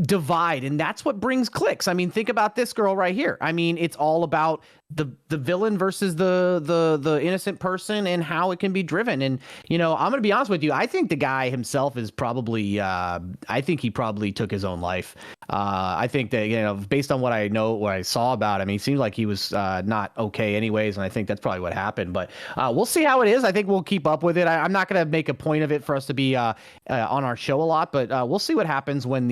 divide, and that's what brings clicks. I mean, think about this girl right here. I mean, it's all about the villain versus the innocent person and how it can be driven. And I'm gonna be honest with you, I think the guy himself is probably I think he probably took his own life. I think that based on what I saw about him, he seemed like he was not okay anyways, and I think that's probably what happened. But we'll see how it is. I think we'll keep up with it. I'm not gonna make a point of it for us to be on our show a lot, but we'll see what happens when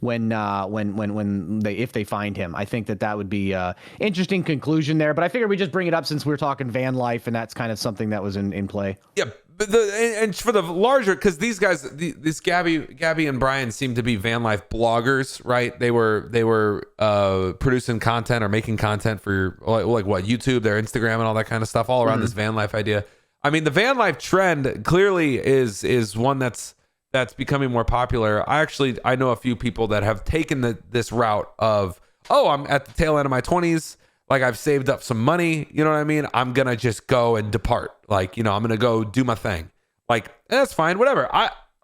if they find him. I think that would be interesting conclusion there, but I figured we just bring it up since we were talking van life, and that's kind of something that was in play. Yeah, but and for the larger, because these guys, this Gabby and Brian seem to be van life bloggers, right? They were producing content or making content for like what, YouTube, their Instagram, and all that kind of stuff, all around this van life idea. I mean, the van life trend clearly is one that's becoming more popular. I know a few people that have taken this route of, oh, I'm at the tail end of my 20s. like I've saved up some money, you know what I mean? I'm going to just go and depart. Like, I'm going to go do my thing. Like, that's fine, whatever.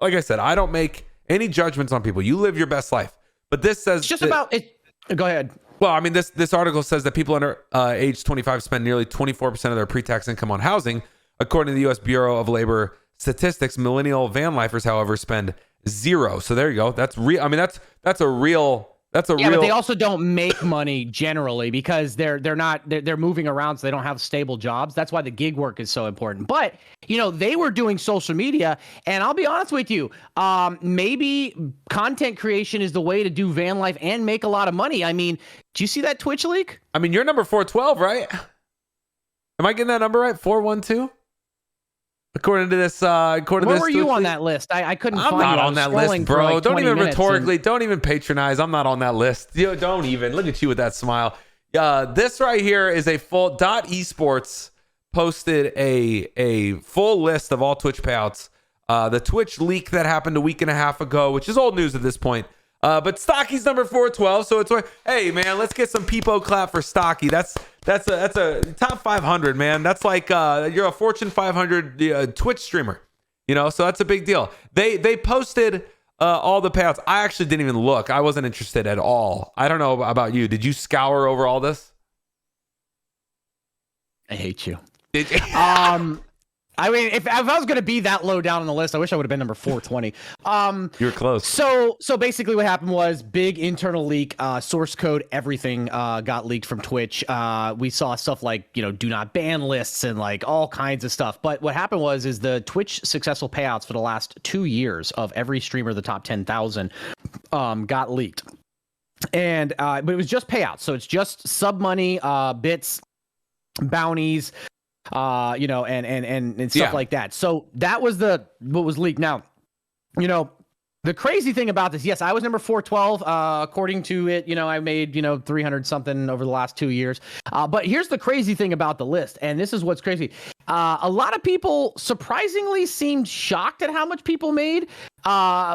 Like I said, I don't make any judgments on people. You live your best life. But this says it's just about it. Go ahead. Well, I mean, this article says that people under age 25 spend nearly 24% of their pre-tax income on housing. According to the U.S. Bureau of Labor Statistics, millennial van lifers, however, spend zero. So there you go. That's real. I mean, that's a real. But they also don't make money generally because they're moving around, so they don't have stable jobs. That's why the gig work is so important. But they were doing social media, and I'll be honest with you, maybe content creation is the way to do van life and make a lot of money. I mean, do you see that Twitch leak? I mean, you're number 412, right? Am I getting that number right? 412. According to this, where were you on that list? I couldn't find you. I'm not on that list, bro. Like don't even rhetorically, don't even patronize. I'm not on that list. Don't even. Look at you with that smile. This right here is a full .esports posted a full list of all Twitch payouts. The Twitch leak that happened a week and a half ago, which is old news at this point. But Stocky's number 412, so it's like, hey man, let's get some peepo clap for Stocky. That's a top 500, man. That's like you're a Fortune 500 Twitch streamer, so that's a big deal. They posted all the payouts. I actually didn't even look. I wasn't interested at all. I don't know about you. Did you scour over all this? I hate you. Did you? I mean, if I was going to be that low down on the list, I wish I would have been number 420. You're close. So basically what happened was big internal leak, source code, everything got leaked from Twitch. We saw stuff like, do not ban lists and like all kinds of stuff. But what happened is the Twitch successful payouts for the last 2 years of every streamer, the top 10,000, got leaked. And but it was just payouts. So it's just sub money, bits, bounties, and stuff like that. So that was what was leaked. Now, the crazy thing about this, yes, I was number 412. According to it, I made, 300 something over the last 2 years. But here's the crazy thing about the list. And this is what's crazy. A lot of people surprisingly seemed shocked at how much people made,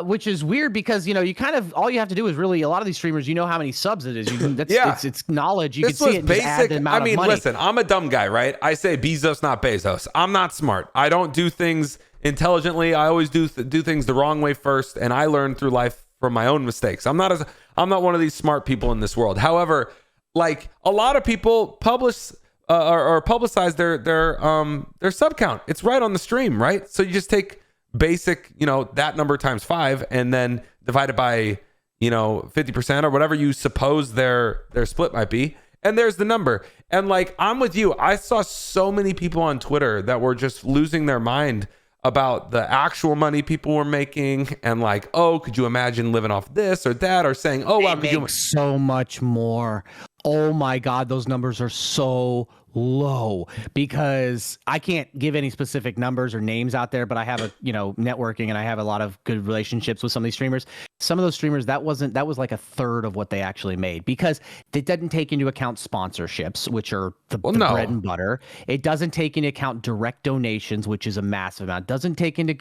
which is weird because, you kind of, all you have to do is really, a lot of these streamers, how many subs it is. It's knowledge. You can see it and just add the amount of money. Listen, I'm a dumb guy, right? I say BEZOS, not BEZOS. I'm not smart. I don't do things intelligently. I always do things the wrong way first, and I learn through life from my own mistakes. I'm not one of these smart people in this world. However, like a lot of people publish or publicize their sub count. It's right on the stream, right? So you just take basic, that number times 5 and then divide it by 50% or whatever you suppose their split might be, and there's the number. And like, I'm with you. I saw so many people on Twitter that were just losing their mind about the actual money people were making, and like, oh, could you imagine living off this or that, or saying, oh, wow, could you so much more. Oh my God, those numbers are so low, because I can't give any specific numbers or names out there, but I have networking, and I have a lot of good relationships with some of these streamers. Some of those streamers, that was like a third of what they actually made, because it doesn't take into account sponsorships, which are the bread and butter. It doesn't take into account direct donations, which is a massive amount. It doesn't take into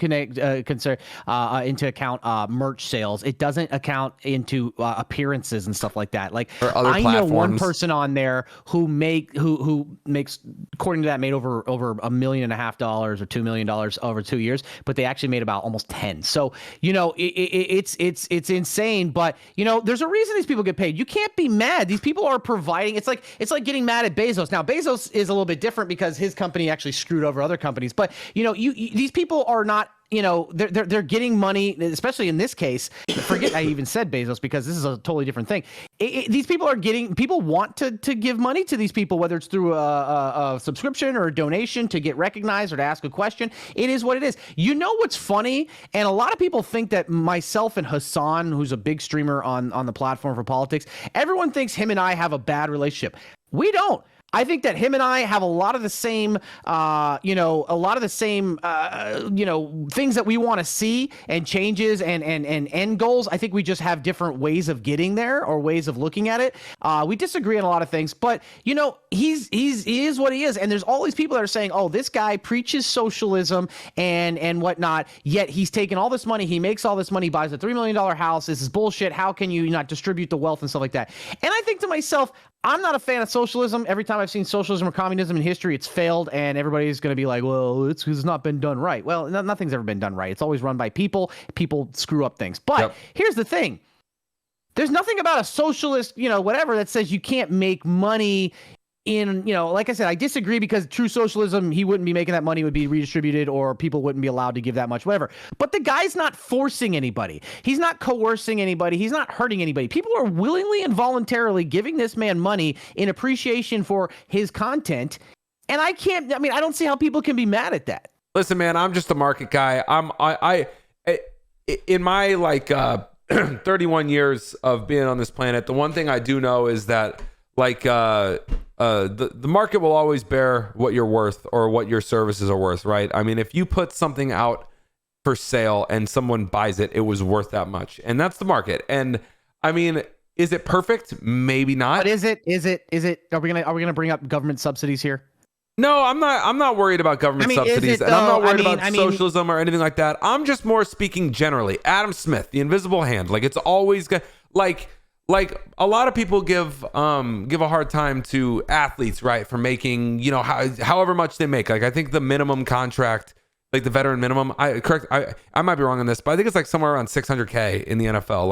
account merch sales. It doesn't account into appearances and stuff like that. Like, I know one person on there who makes, according to that, made over $1.5 million or $2 million over 2 years, but they actually made about almost 10. So it's insane. But there's a reason these people get paid. You can't be mad. These people are providing. It's like getting mad at BEZOS. Now BEZOS is a little bit different because his company actually screwed over other companies. But these people are not. They're getting money, especially in this case. Forget I even said Bezos, because this is a totally different thing. These people want to give money to these people, whether it's through a subscription or a donation to get recognized or to ask a question. It is what it is. What's funny? And a lot of people think that myself and Hassan, who's a big streamer on the platform for politics, everyone thinks him and I have a bad relationship. We don't. I think that him and I have a lot of the same, things that we want to see, and changes and end goals. I think we just have different ways of getting there, or ways of looking at it. We disagree on a lot of things, but he is what he is. And there's all these people that are saying, oh, this guy preaches socialism and whatnot, yet he's taken all this money, he makes all this money, buys a $3 million house. This is bullshit. How can you not distribute the wealth and stuff like that? And I think to myself, I'm not a fan of socialism. Every time I've seen socialism or communism in history, it's failed, and everybody's going to be like, well, it's not been done right. Well, nothing's ever been done right. It's always run by people. People screw up things. But here's the thing. There's nothing about a socialist, whatever, that says you can't make money in, like I said, I disagree, because true socialism, he wouldn't be making that money, would be redistributed, or people wouldn't be allowed to give that much, whatever. But the guy's not forcing anybody. He's not coercing anybody. He's not hurting anybody. People are willingly and voluntarily giving this man money in appreciation for his content. And I don't see how people can be mad at that. Listen, man, I'm just a market guy. I in my 31 years of being on this planet, the one thing I do know is that the market will always bear what you're worth, or what your services are worth, right? I mean, if you put something out for sale and someone buys it, it was worth that much. And that's the market. And I mean, is it perfect? Maybe not. But is it, are we going to bring up government subsidies here? No, I'm not worried about government subsidies, and I'm not worried about socialism or anything like that. I'm just more speaking generally. Adam Smith, the invisible hand, it's always like a lot of people give a hard time to athletes, right, for making, however much they make. I think the minimum contract, the veteran minimum, I might be wrong on this, but I think it's somewhere around $600K in the NFL.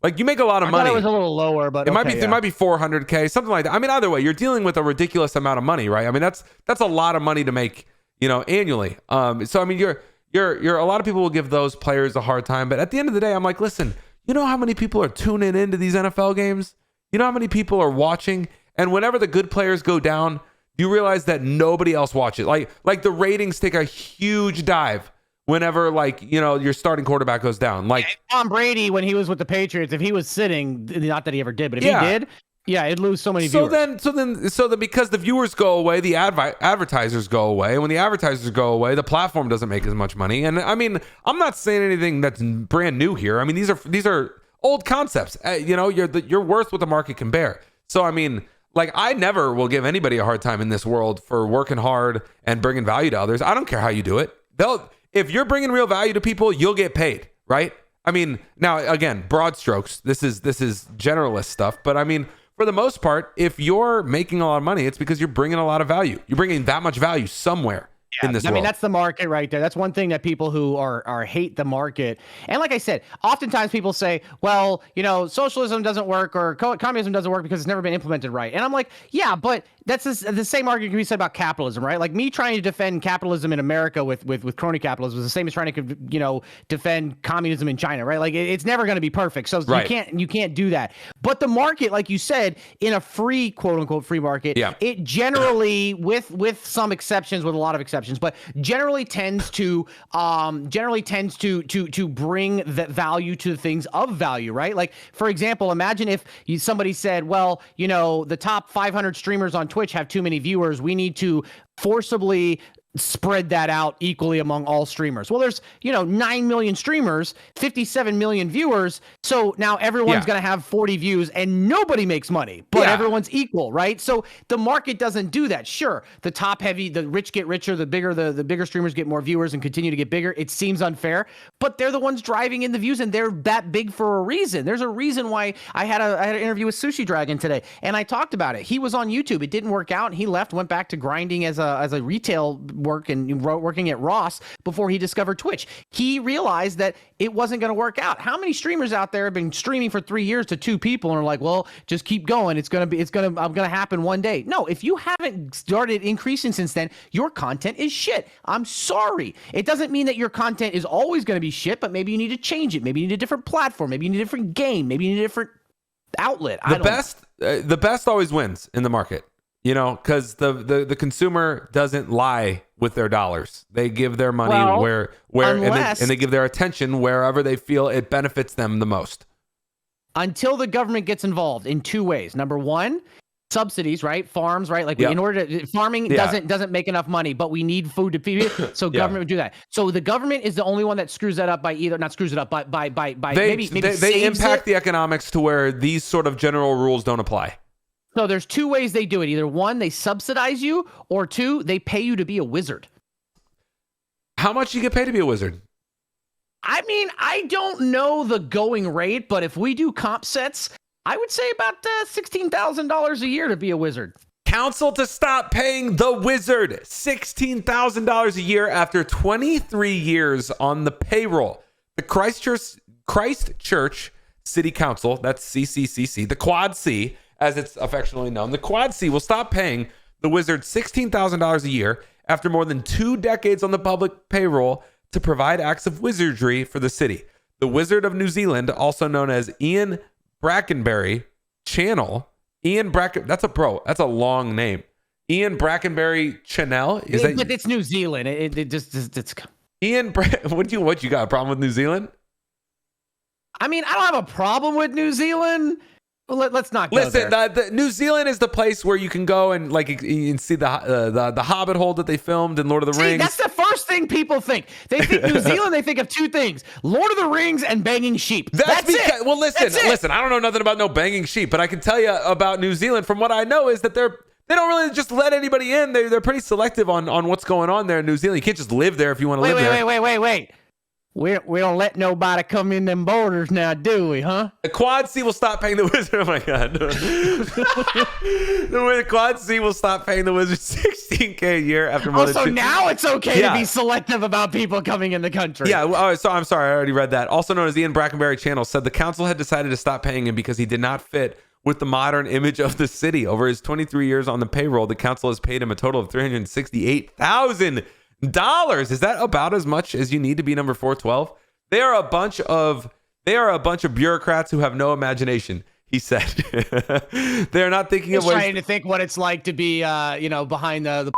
Like you make a lot of money. I thought it was a little lower, but it might be $400K, something like that. I mean, either way, you're dealing with a ridiculous amount of money, right? I mean, that's a lot of money to make, annually. So I mean, you're a lot of people will give those players a hard time, but at the end of the day, I'm like, listen, you know how many people are tuning into these NFL games? You know how many people are watching? And whenever the good players go down, you realize that nobody else watches. Like the ratings take a huge dive whenever your starting quarterback goes down. Tom Brady, when he was with the Patriots, if he was sitting, not that he ever did, but if he did, it'd lose so many viewers. So then because the viewers go away, the advertisers go away. And when the advertisers go away, the platform doesn't make as much money. And I mean, I'm not saying anything that's brand new here. I mean, these are old concepts. You're worth what the market can bear. So I mean, I never will give anybody a hard time in this world for working hard and bringing value to others. I don't care how you do it. If you're bringing real value to people, you'll get paid, right? I mean, now again, broad strokes. This is generalist stuff, but I mean, for the most part, if you're making a lot of money, it's because you're bringing a lot of value. You're bringing that much value somewhere in this world. I mean, that's the market right there. That's one thing that people who are hate the market. And like I said, oftentimes people say, well, socialism doesn't work, or communism doesn't work because it's never been implemented right. And I'm like, yeah, but that's the same argument can be said about capitalism, right? Like me trying to defend capitalism in America with crony capitalism is the same as trying to, defend communism in China, right? Like it's never going to be perfect. So you can't do that. But the market, like you said, in a free, quote unquote, free market, it generally, with some exceptions, with a lot of exceptions, but generally tends to bring that value to things of value, right? Like, for example, imagine if somebody said, well, the top 500 streamers on Twitch have too many viewers. We need to forcibly spread that out equally among all streamers. Well, there's 9 million streamers, 57 million viewers, so now everyone's going to have 40 views and nobody makes money, but everyone's equal, right? So the market doesn't do that. Sure, the top heavy, the rich get richer, the bigger streamers get more viewers and continue to get bigger. It seems unfair, but they're the ones driving in the views, and they're that big for a reason. There's a reason why I had an interview with Sushi Dragon today, and I talked about it. He was on YouTube. It didn't work out, and he left, went back to grinding as a retail work and working at Ross before he discovered Twitch. He realized that it wasn't going to work out. How many streamers out there have been streaming for 3 years to 2 people and are like, well, just keep going. I'm going to happen one day. No, if you haven't started increasing since then, your content is shit. I'm sorry. It doesn't mean that your content is always going to be shit, but maybe you need to change it. Maybe you need a different platform. Maybe you need a different game. Maybe you need a different outlet. The best always wins in the market. Because the consumer doesn't lie with their dollars. They give their money and they give their attention wherever they feel it benefits them the most. Until the government gets involved in 2 ways. Number one, subsidies, right? Farms, right? In order to farming doesn't make enough money, but we need food to feed it, so government would do that. So the government is the only one that screws that up by maybe they impact the economics to where these sort of general rules don't apply. So there's 2 ways they do it. Either 1, they subsidize you, or 2, they pay you to be a wizard. How much do you get paid to be a wizard? I mean, I don't know the going rate, but if we do comp sets, I would say about $16,000 a year to be a wizard. Council to stop paying the wizard $16,000 a year after 23 years on the payroll. The Christchurch City Council, that's CCCC, the Quad C, as it's affectionately known, the Quad C will stop paying the wizard $16,000 a year after more than 2 decades on the public payroll to provide acts of wizardry for the city. The Wizard of New Zealand, also known as Ian Brackenbury Channel, that's a long name. Ian Brackenbury Channel, but it's New Zealand. It's Ian. What you got a problem with New Zealand? I mean, I don't have a problem with New Zealand. Let's not go Listen, there. New Zealand is the place where you can go and like you can see the Hobbit hole that they filmed in Lord of the Rings. That's the first thing people think. They think New Zealand. They think of 2 things: Lord of the Rings and banging sheep. That's it. Well, listen. I don't know nothing about no banging sheep, but I can tell you about New Zealand. From what I know, is that they don't really just let anybody in. They're pretty selective on what's going on there in New Zealand. You can't just live there if you want to live there. Wait. We don't let nobody come in them borders now, do we, huh? The Quad C will stop paying the wizard. Oh my God. The Quad C will stop paying the wizard $16K a year after more than so now it's okay to be selective about people coming in the country. Yeah, so I'm sorry, I already read that. Also known as Ian Brackenbury Channel, said the council had decided to stop paying him because he did not fit with the modern image of the city. Over his 23 years on the payroll, the council has paid him a total of $368,000. Is that about as much as you need to be number 412? They are a bunch of bureaucrats who have no imagination, he said. They're not thinking of ways trying to think what it's like to be behind the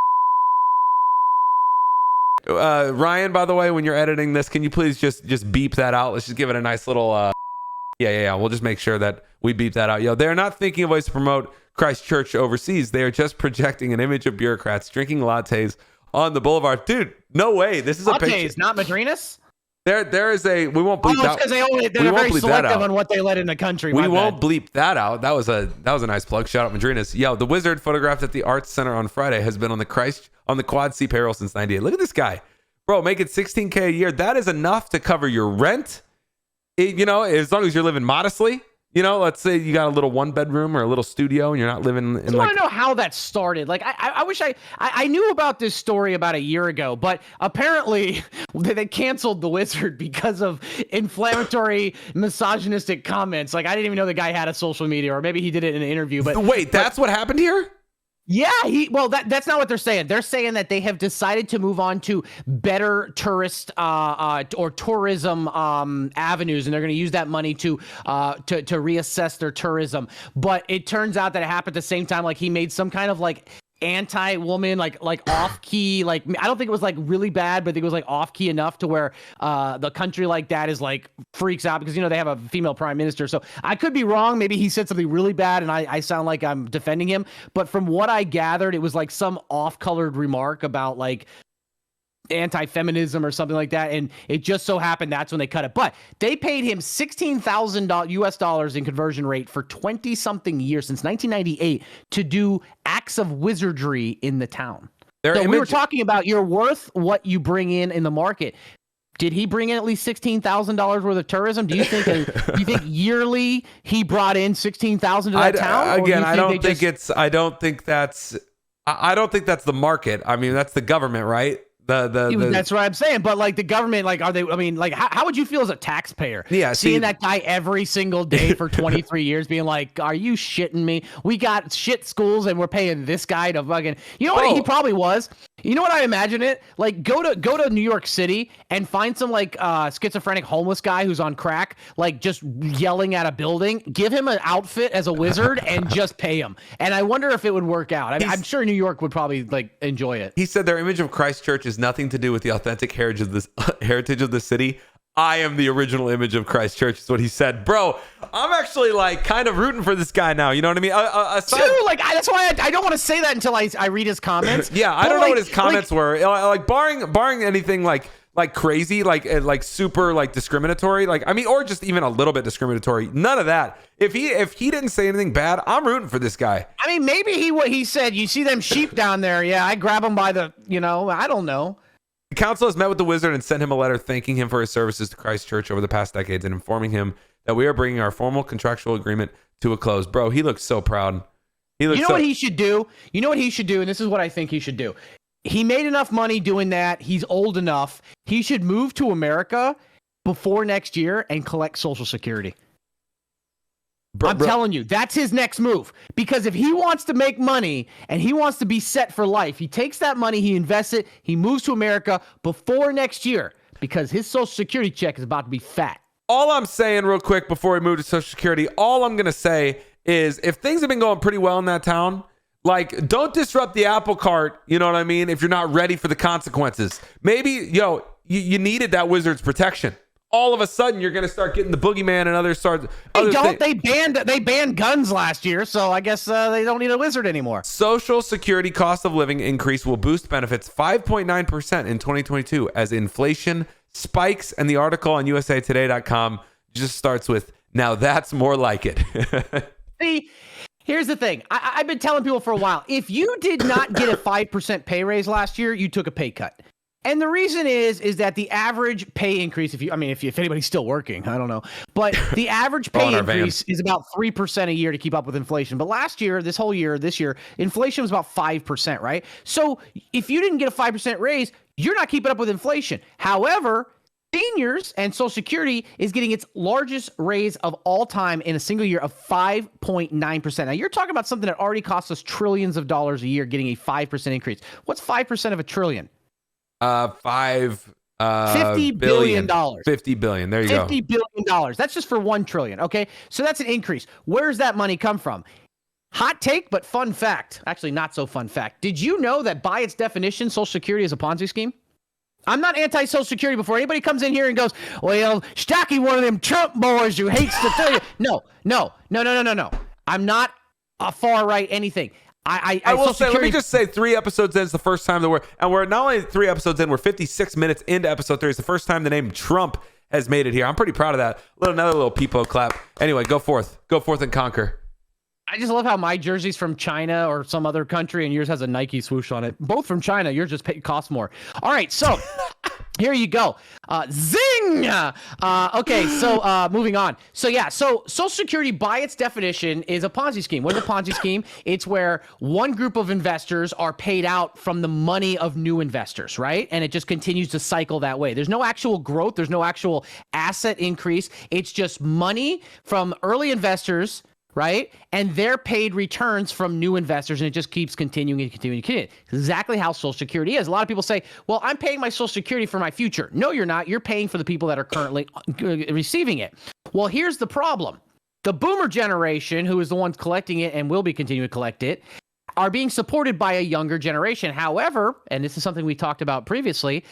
Ryan, by the way, when you're editing this, can you please just beep that out? Let's just give it a nice little yeah. We'll just make sure that we beep that out. They're not thinking of ways to promote Christchurch overseas. They are just projecting an image of bureaucrats drinking lattes on the boulevard. Dude, no way. This is a picture. Not Madrinas? There is a, we won't bleep that. Because they're very selective on what they let in the country. We won't bleep that out. That was a nice plug. Shout out Madrinas. The wizard photographed at the Arts Center on Friday has been on the Quad C payroll since '98. Look at this guy, bro, making $16K a year. That is enough to cover your rent. As long as you're living modestly. Let's say you got a little 1-bedroom or a little studio and you're not living in I want to know how that started. Like, I wish I knew about this story about a year ago, but apparently they canceled the wizard because of inflammatory, misogynistic comments. Like, I didn't even know the guy had a social media, or maybe he did it in an interview. But wait, that's what happened here? Yeah, that's not what they're saying. They're saying that they have decided to move on to better tourist or tourism avenues, and they're going to use that money to reassess their tourism. But it turns out that it happened at the same time. Like, he made some kind of like anti-woman, like off key. Like, I don't think it was like really bad, but I think it was like off key enough to where the country like that is like freaks out because they have a female prime minister. So I could be wrong. Maybe he said something really bad and I sound like I'm defending him. But from what I gathered, it was like some off-colored remark about like anti-feminism or something like that, and it just so happened that's when they cut it. But they paid him $16,000 US in conversion rate for 20-something years, since 1998, to do acts of wizardry in the town. We were talking about you're worth what you bring in the market. Did he bring in at least $16,000 worth of tourism? Do you think yearly he brought in $16,000 to that town? Again, I don't think that's the market. I mean, that's the government, right? That's what I'm saying. But like the government, like, are they? I mean, like, how would you feel as a taxpayer? Yeah, seeing that guy every single day for 23 years, being like, "Are you shitting me? We got shit schools, and we're paying this guy to fucking." You know what he probably was? You know what I imagine it like? Go to New York City and find some like schizophrenic homeless guy who's on crack, like just yelling at a building. Give him an outfit as a wizard and just pay him. And I wonder if it would work out. I mean, I'm sure New York would probably like enjoy it. He said their image of Christchurch is nothing to do with the authentic heritage of the city. I am the original image of Christchurch, is what he said. Bro, I'm actually like kind of rooting for this guy now. You know what I mean? That's why I don't want to say that until I read his comments. Yeah, I don't know what his comments were. Like barring anything like crazy, like super like discriminatory, like, I mean, or just even a little bit discriminatory. None of that. If he didn't say anything bad, I'm rooting for this guy. I mean, maybe he said, you see them sheep down there. Yeah, I grab them by the, I don't know. The council has met with the wizard and sent him a letter thanking him for his services to Christchurch over the past decades and informing him that we are bringing our formal contractual agreement to a close. Bro, he looks so proud. You know what he should do? You know what he should do? And this is what I think he should do. He made enough money doing that. He's old enough. He should move to America before next year and collect Social Security. I'm telling you, that's his next move. Because if he wants to make money and he wants to be set for life, he takes that money, he invests it, he moves to America before next year because his Social Security check is about to be fat. All I'm saying real quick before we move to Social Security, all I'm going to say is if things have been going pretty well in that town, like, don't disrupt the apple cart, you know what I mean, if you're not ready for the consequences. Maybe, you needed that wizard's protection. All of a sudden, you're going to start getting the boogeyman and other They banned guns last year, so I guess they don't need a wizard anymore. Social Security cost of living increase will boost benefits 5.9% in 2022 as inflation spikes, and the article on usatoday.com just starts with, now that's more like it. See, here's the thing. I've been telling people for a while, if you did not get a 5% pay raise last year, you took a pay cut. And the reason is that the average pay increase, if anybody's still working, I don't know, but the average pay increase is about 3% a year to keep up with inflation. But last year, this year, inflation was about 5%, right? So if you didn't get a 5% raise, you're not keeping up with inflation. However, seniors and Social Security is getting its largest raise of all time in a single year of 5.9%. Now, you're talking about something that already costs us trillions of dollars a year, getting a 5% increase. What's 5% of a trillion? $50 billion. $50 billion. There you go. $50 billion. That's just for 1 trillion. Okay. So that's an increase. Where does that money come from? Hot take, but fun fact. Actually, not so fun fact. Did you know that by its definition, Social Security is a Ponzi scheme? I'm not anti-Social Security. Before anybody comes in here and goes, well, Stocky, one of them Trump boys who hates to tell you. No. I'm not a far right anything. I will say, let me just say 3 episodes in is the first time that we're not only 3 episodes in, we're 56 minutes into episode 3. It's the first time the name Trump has made it here. I'm pretty proud of that. Another little peepo clap. Anyway, go forth and conquer. I just love how my jersey's from China or some other country and yours has a Nike swoosh on it. Both from China. Yours just costs more. All right, so here you go. Zing! Okay, so moving on. So Social Security by its definition is a Ponzi scheme. What is a Ponzi scheme? It's where one group of investors are paid out from the money of new investors, right? And it just continues to cycle that way. There's no actual growth. There's no actual asset increase. It's just money from early investors, right? And they're paid returns from new investors, and it just keeps continuing. Exactly how Social Security is. A lot of people say, well, I'm paying my Social Security for my future. No, you're not. You're paying for the people that are currently receiving it. Well, here's the problem. The boomer generation, who is the ones collecting it and will be continuing to collect it, are being supported by a younger generation. However, and this is something we talked about previously,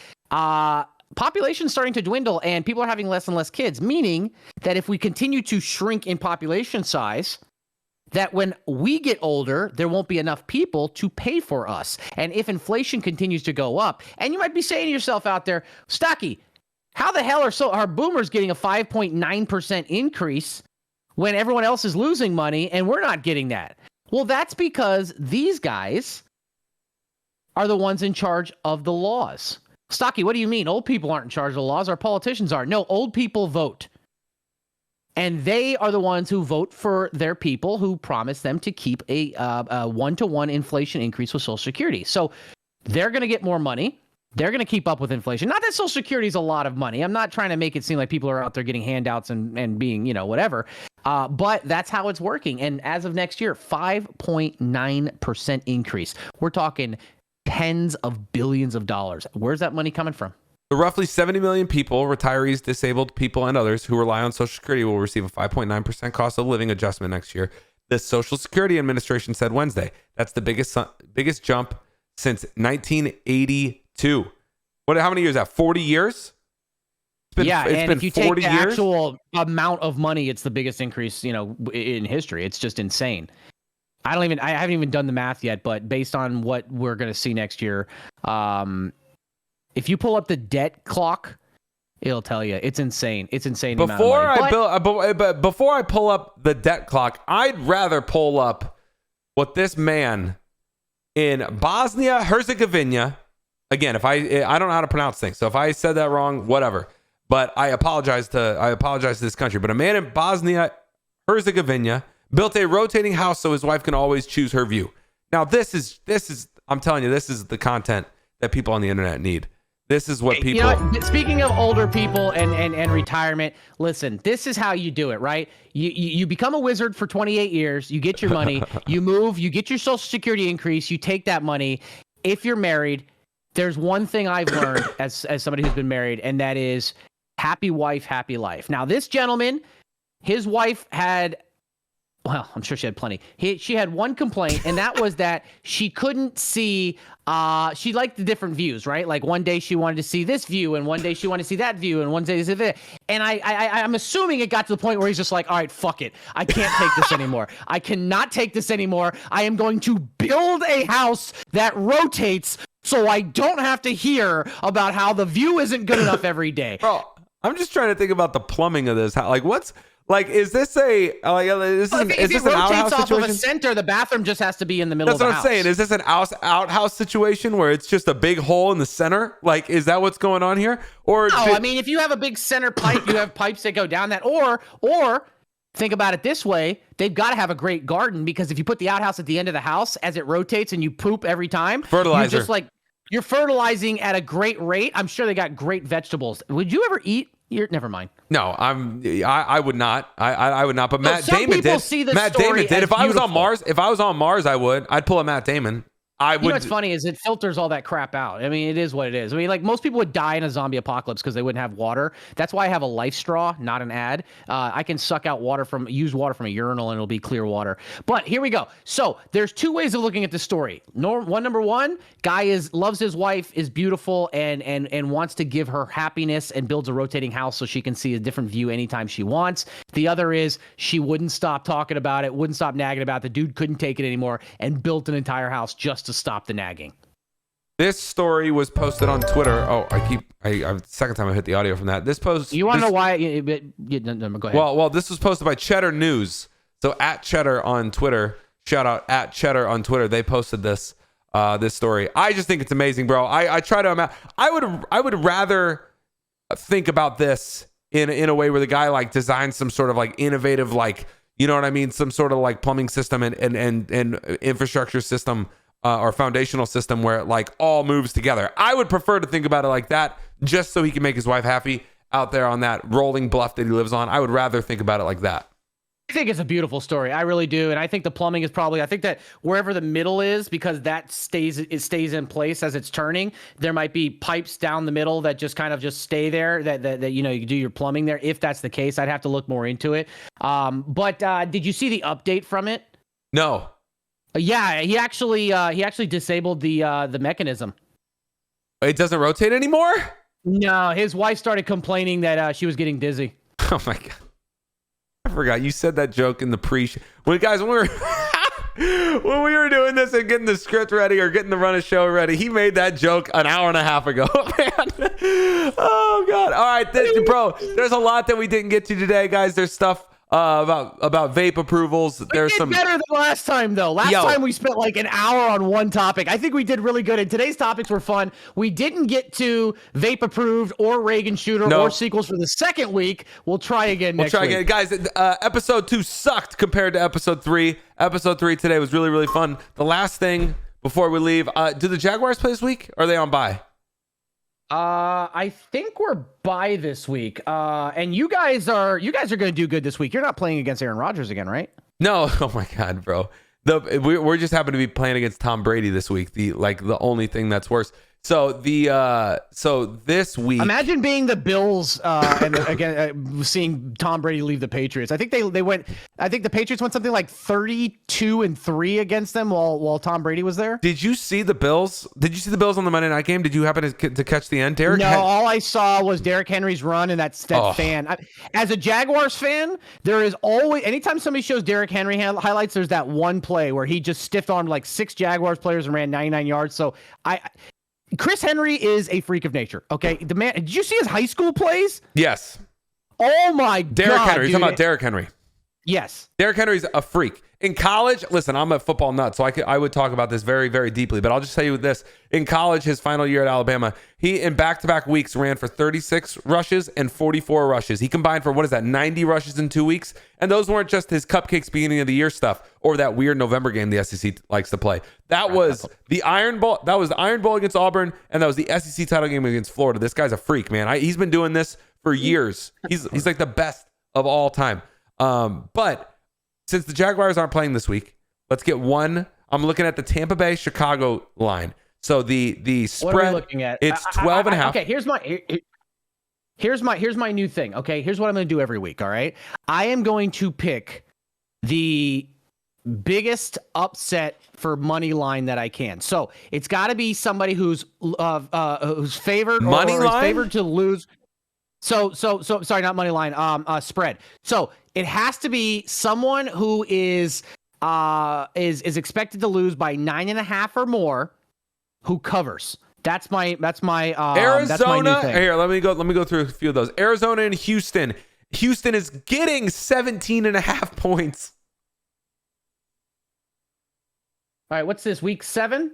population is starting to dwindle and people are having less and less kids, meaning that if we continue to shrink in population size, that when we get older, there won't be enough people to pay for us. And if inflation continues to go up, and you might be saying to yourself out there, Stocky, how the hell are boomers getting a 5.9% increase when everyone else is losing money and we're not getting that? Well, that's because these guys are the ones in charge of the laws. Stocky, what do you mean? Old people aren't in charge of the laws. Our politicians are. No, old people vote. And they are the ones who vote for their people who promise them to keep a 1-to-1 inflation increase with Social Security. So they're going to get more money. They're going to keep up with inflation. Not that Social Security is a lot of money. I'm not trying to make it seem like people are out there getting handouts and being, whatever. But that's how it's working. And as of next year, 5.9% increase. We're talking tens of billions of dollars. Where's that money coming from? The roughly 70 million people, retirees, disabled people, and others who rely on Social Security will receive a 5.9% cost of living adjustment next year. The Social Security Administration said Wednesday. That's the biggest jump since 1982. How many years is that? 40 years? It's been if you 40 take the years? Actual amount of money, it's the biggest increase, in history. It's just insane. I haven't even done the math yet, but based on what we're going to see next year, if you pull up the debt clock, it'll tell you it's insane. It's insane. Before I pull up the debt clock, I'd rather pull up what this man in Bosnia Herzegovina. Again, if I don't know how to pronounce things, so if I said that wrong, whatever. but I apologize to this country. But a man in Bosnia Herzegovina built a rotating house so his wife can always choose her view. Now this is I'm telling you, this is the content that people on the internet need. This is what people. You know, speaking of older people and retirement, listen, this is how you do it, right? You become a wizard for 28 years. You get your money. You move. You get your Social Security increase. You take that money. If you're married, there's one thing I've learned as somebody who's been married, and that is happy wife, happy life. Now, this gentleman, his wife had. Well, I'm sure she had plenty. She had one complaint, and that was that she couldn't see. She liked the different views, right? Like one day she wanted to see this view, and one day she wanted to see that view, and one day she that. And I'm assuming it got to the point where he's just like, all right, fuck it. I can't take this anymore. I cannot take this anymore. I am going to build a house that rotates so I don't have to hear about how the view isn't good enough every day. Bro, I'm just trying to think about the plumbing of this. Like, what's. Like, is this an outhouse off situation? Of a center, the bathroom just has to be in the middle of the house. That's what I'm saying. Is this an outhouse situation where it's just a big hole in the center? Like, is that what's going on here? Or no, I mean, if you have a big center pipe, you have pipes that go down that. Or think about it this way: they've got to have a great garden, because if you put the outhouse at the end of the house as it rotates and you poop every time, fertilizer. You're fertilizing at a great rate. I'm sure they got great vegetables. Would you ever eat? Never mind. No, I would not. I would not. But Matt Damon did. Matt Damon did. If I was on Mars, I would. I'd pull a Matt Damon. You know what's funny is it filters all that crap out. I mean, it is what it is. I mean, like most people would die in a zombie apocalypse because they wouldn't have water. That's why I have a life straw, not an ad. I can suck out use water from a urinal and it'll be clear water. But here we go. So there's two ways of looking at this story. Number one, guy loves his wife, is beautiful, and wants to give her happiness and builds a rotating house so she can see a different view anytime she wants. The other is she wouldn't stop talking about it, wouldn't stop nagging about it. The dude couldn't take it anymore and built an entire house just to stop the nagging. This story was posted on Twitter. Oh, second time I hit the audio from that. This post. You want to know why? No, go ahead. Well, this was posted by Cheddar News. So at Cheddar on Twitter, shout out at Cheddar on Twitter. They posted this story. I just think it's amazing, bro. I try to imagine. I would rather think about this in a way where the guy like designs some sort of like innovative, like, you know what I mean, some sort of like plumbing system and infrastructure system. Or foundational system where it like all moves together. I would prefer to think about it like that, just so he can make his wife happy out there on that rolling bluff that he lives on. I would rather think about it like that. I think it's a beautiful story. I really do. And I think the plumbing is probably, I think that wherever the middle is, because that stays in place as it's turning, there might be pipes down the middle that just kind of just stay there that you know, you do your plumbing there. If that's the case, I'd have to look more into it. But did you see the update from it? No. Yeah, he actually disabled the mechanism. It doesn't rotate anymore? No, his wife started complaining that she was getting dizzy. Oh my god. I forgot you said that joke in the when we were doing this and getting the script ready or getting the run of show ready, he made that joke an hour and a half ago. Man. Oh god. All right, bro, there's a lot that we didn't get to today, guys. There's stuff about vape approvals. There's some better than last time though. Last time we spent like an hour on one topic. I think we did really good, and today's topics were fun. We didn't get to vape approved or Reagan shooter or sequels for the second week. We'll try again next week. Guys. Episode 2 sucked compared to episode 3. Episode 3 today was really, really fun. The last thing before we leave, do the Jaguars play this week? Or are they on bye? I think we're bye this week. And you guys are going to do good this week. You're not playing against Aaron Rodgers again, right? No. Oh my God, bro. We're just happen to be playing against Tom Brady this week. The only thing that's worse. So this week, imagine being the Bills and again seeing Tom Brady leave the Patriots. I think they went. I think the Patriots went something like 32-3 against them while Tom Brady was there. Did you see the Bills? Did you see the Bills on the Monday night game? Did you happen to catch the end, Derek? No, all I saw was Derrick Henry's run and that fan. As a Jaguars fan, there is always, anytime somebody shows Derrick Henry highlights, there's that one play where he just stiff-armed like 6 Jaguars players and ran 99 yards. So Chris Henry is a freak of nature. Okay, the man. Did you see his high school plays? Yes. Oh my God, Derrick Henry. You're talking about Derrick Henry. Yes. Derrick Henry's a freak. In college, listen, I'm a football nut, so I would talk about this very, very deeply, but I'll just tell you this. In college, his final year at Alabama, he, in back-to-back weeks, ran for 36 rushes and 44 rushes. He combined for, 90 rushes in 2 weeks? And those weren't just his cupcakes beginning of the year stuff or that weird November game the SEC likes to play. That was the Iron Bowl. That was the Iron Bowl against Auburn, and that was the SEC title game against Florida. This guy's a freak, man. He's been doing this for years. He's like the best of all time. But since the Jaguars aren't playing this week, let's get one. I'm looking at the Tampa Bay Chicago line. So the spread, what are we looking at? It's 12 and a half. Okay, here's my new thing. Okay, here's what I'm going to do every week. All right, I am going to pick the biggest upset for money line that I can. So it's got to be somebody who's favored money or line? is favored to lose. So sorry, not money line. Spread. So it has to be someone who is expected to lose by 9.5 or more, who covers. That's my Arizona. That's my new thing. Here, let me go through a few of those. Arizona and Houston. Houston is getting 17.5 points. All right, what's this? Week 7?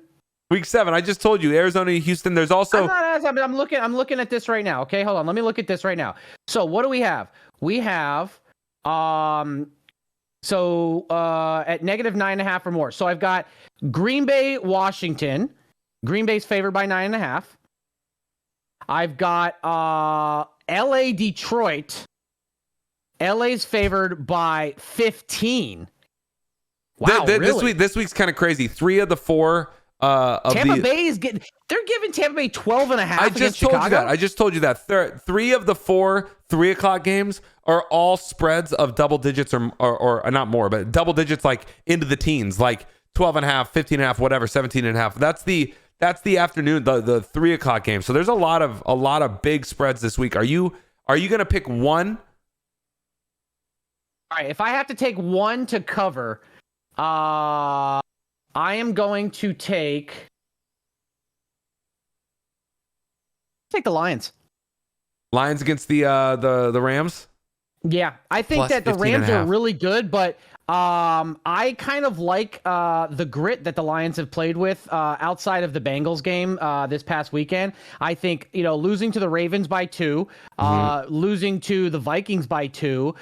Week 7. I just told you Arizona and Houston. There's also I'm looking at this right now. Okay, hold on. Let me look at this right now. So what do we have? We have at negative 9.5 or more. So I've got Green Bay, Washington. Green Bay's favored by 9.5. I've got LA, Detroit. LA's favored by 15. Wow, really? This week's kind of crazy. 3 of the 4 of Tampa Bay is they're giving Tampa Bay 12.5 against Chicago. I just told you that 3 of the 4 3:00 games are all spreads of double digits or not more, but double digits, like into the teens, like 12.5, 15.5, whatever, 17.5. That's the afternoon, the 3:00 game. So there's a lot of big spreads this week. Are you going to pick one? All right, if I have to take one to cover, I am going to take the Lions. Lions against the Rams? Yeah, I think Plus that the Rams 15.5. are really good, but I kind of like the grit that the Lions have played with outside of the Bengals game this past weekend. I think, losing to the Ravens by 2, losing to the Vikings by 2,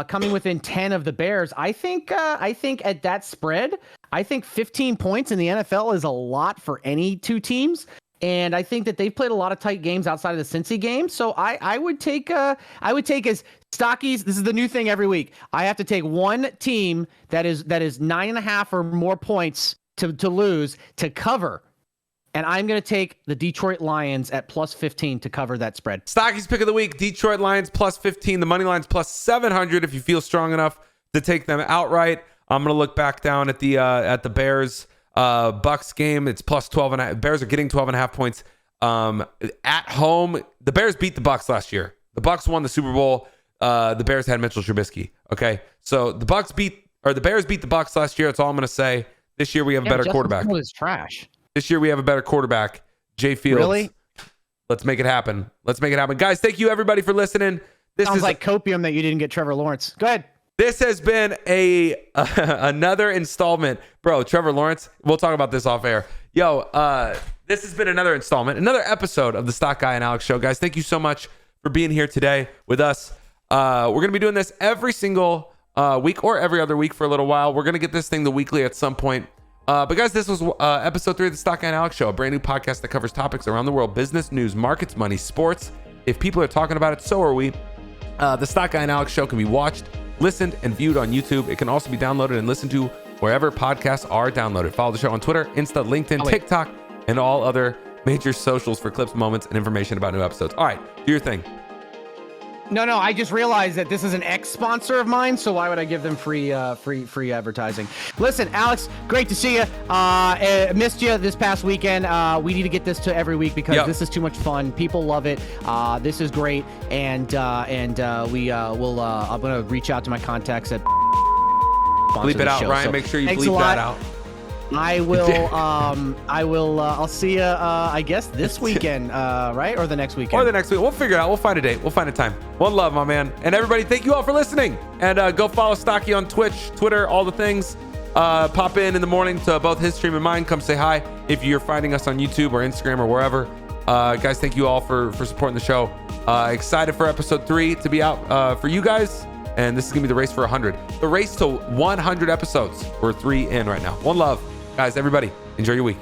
coming within 10 of the Bears. I think at that spread, I think 15 points in the NFL is a lot for any two teams. And I think that they've played a lot of tight games outside of the Cincy game. So I would take as Stockies. This is the new thing every week. I have to take one team that is 9.5 or more points to lose to cover. And I'm going to take the Detroit Lions at plus 15 to cover that spread. Stocky's pick of the week, Detroit Lions plus 15. The money line's plus 700 if you feel strong enough to take them outright. I'm going to look back down at the Bears Bucks game. It's plus 12.5. Bears are getting 12.5 points at home. The Bears beat the Bucks last year. The Bucks won the Super Bowl. The Bears had Mitchell Trubisky. Okay, so the Bears beat the Bucks last year. That's all I'm going to say. This year we have a better quarterback. Justin Fields is trash. This year we have a better quarterback, Jay Fields. Really? Let's make it happen. Guys, thank you everybody for listening. This Sounds is like copium that you didn't get Trevor Lawrence. Go ahead. This has been another installment. Bro, Trevor Lawrence, we'll talk about this off air. This has been another installment, another episode of the Stock Guy and Alex Show. Guys, thank you so much for being here today with us. We're going to be doing this every single week or every other week for a little while. We're going to get this thing the weekly at some point. But guys, this was episode 3 of the Stock Guy and Alex Show, a brand new podcast that covers topics around the world: business, news, markets, money, sports. If people are talking about it, so are we. The Stock Guy and Alex Show can be watched, listened, and viewed on YouTube. It can also be downloaded and listened to wherever podcasts are downloaded. Follow the show on Twitter, Insta, LinkedIn, TikTok, and all other major socials for clips, moments, and information about new episodes. All right, do your thing. No, I just realized that this is an ex-sponsor of mine, so why would I give them free advertising? Listen, Alex, great to see you. Missed you this past weekend. We need to get this to every week because this is too much fun. People love it. This is great, and I'm gonna reach out to my contacts at Bleep it out, show. Ryan. So, make sure you bleep bleep that out. I will. I'll see you. I guess this weekend, right, or the next weekend. Or the next week. We'll figure it out. We'll find a date. We'll find a time. One love, my man. And everybody, thank you all for listening. And go follow Stocky on Twitch, Twitter, all the things. Pop in the morning to both his stream and mine. Come say hi if you're finding us on YouTube or Instagram or wherever. Guys, thank you all for supporting the show. Excited for episode 3 to be out for you guys. And this is going to be the race for 100. The race to 100 episodes. We're 3 in right now. One love. Guys, everybody, enjoy your week.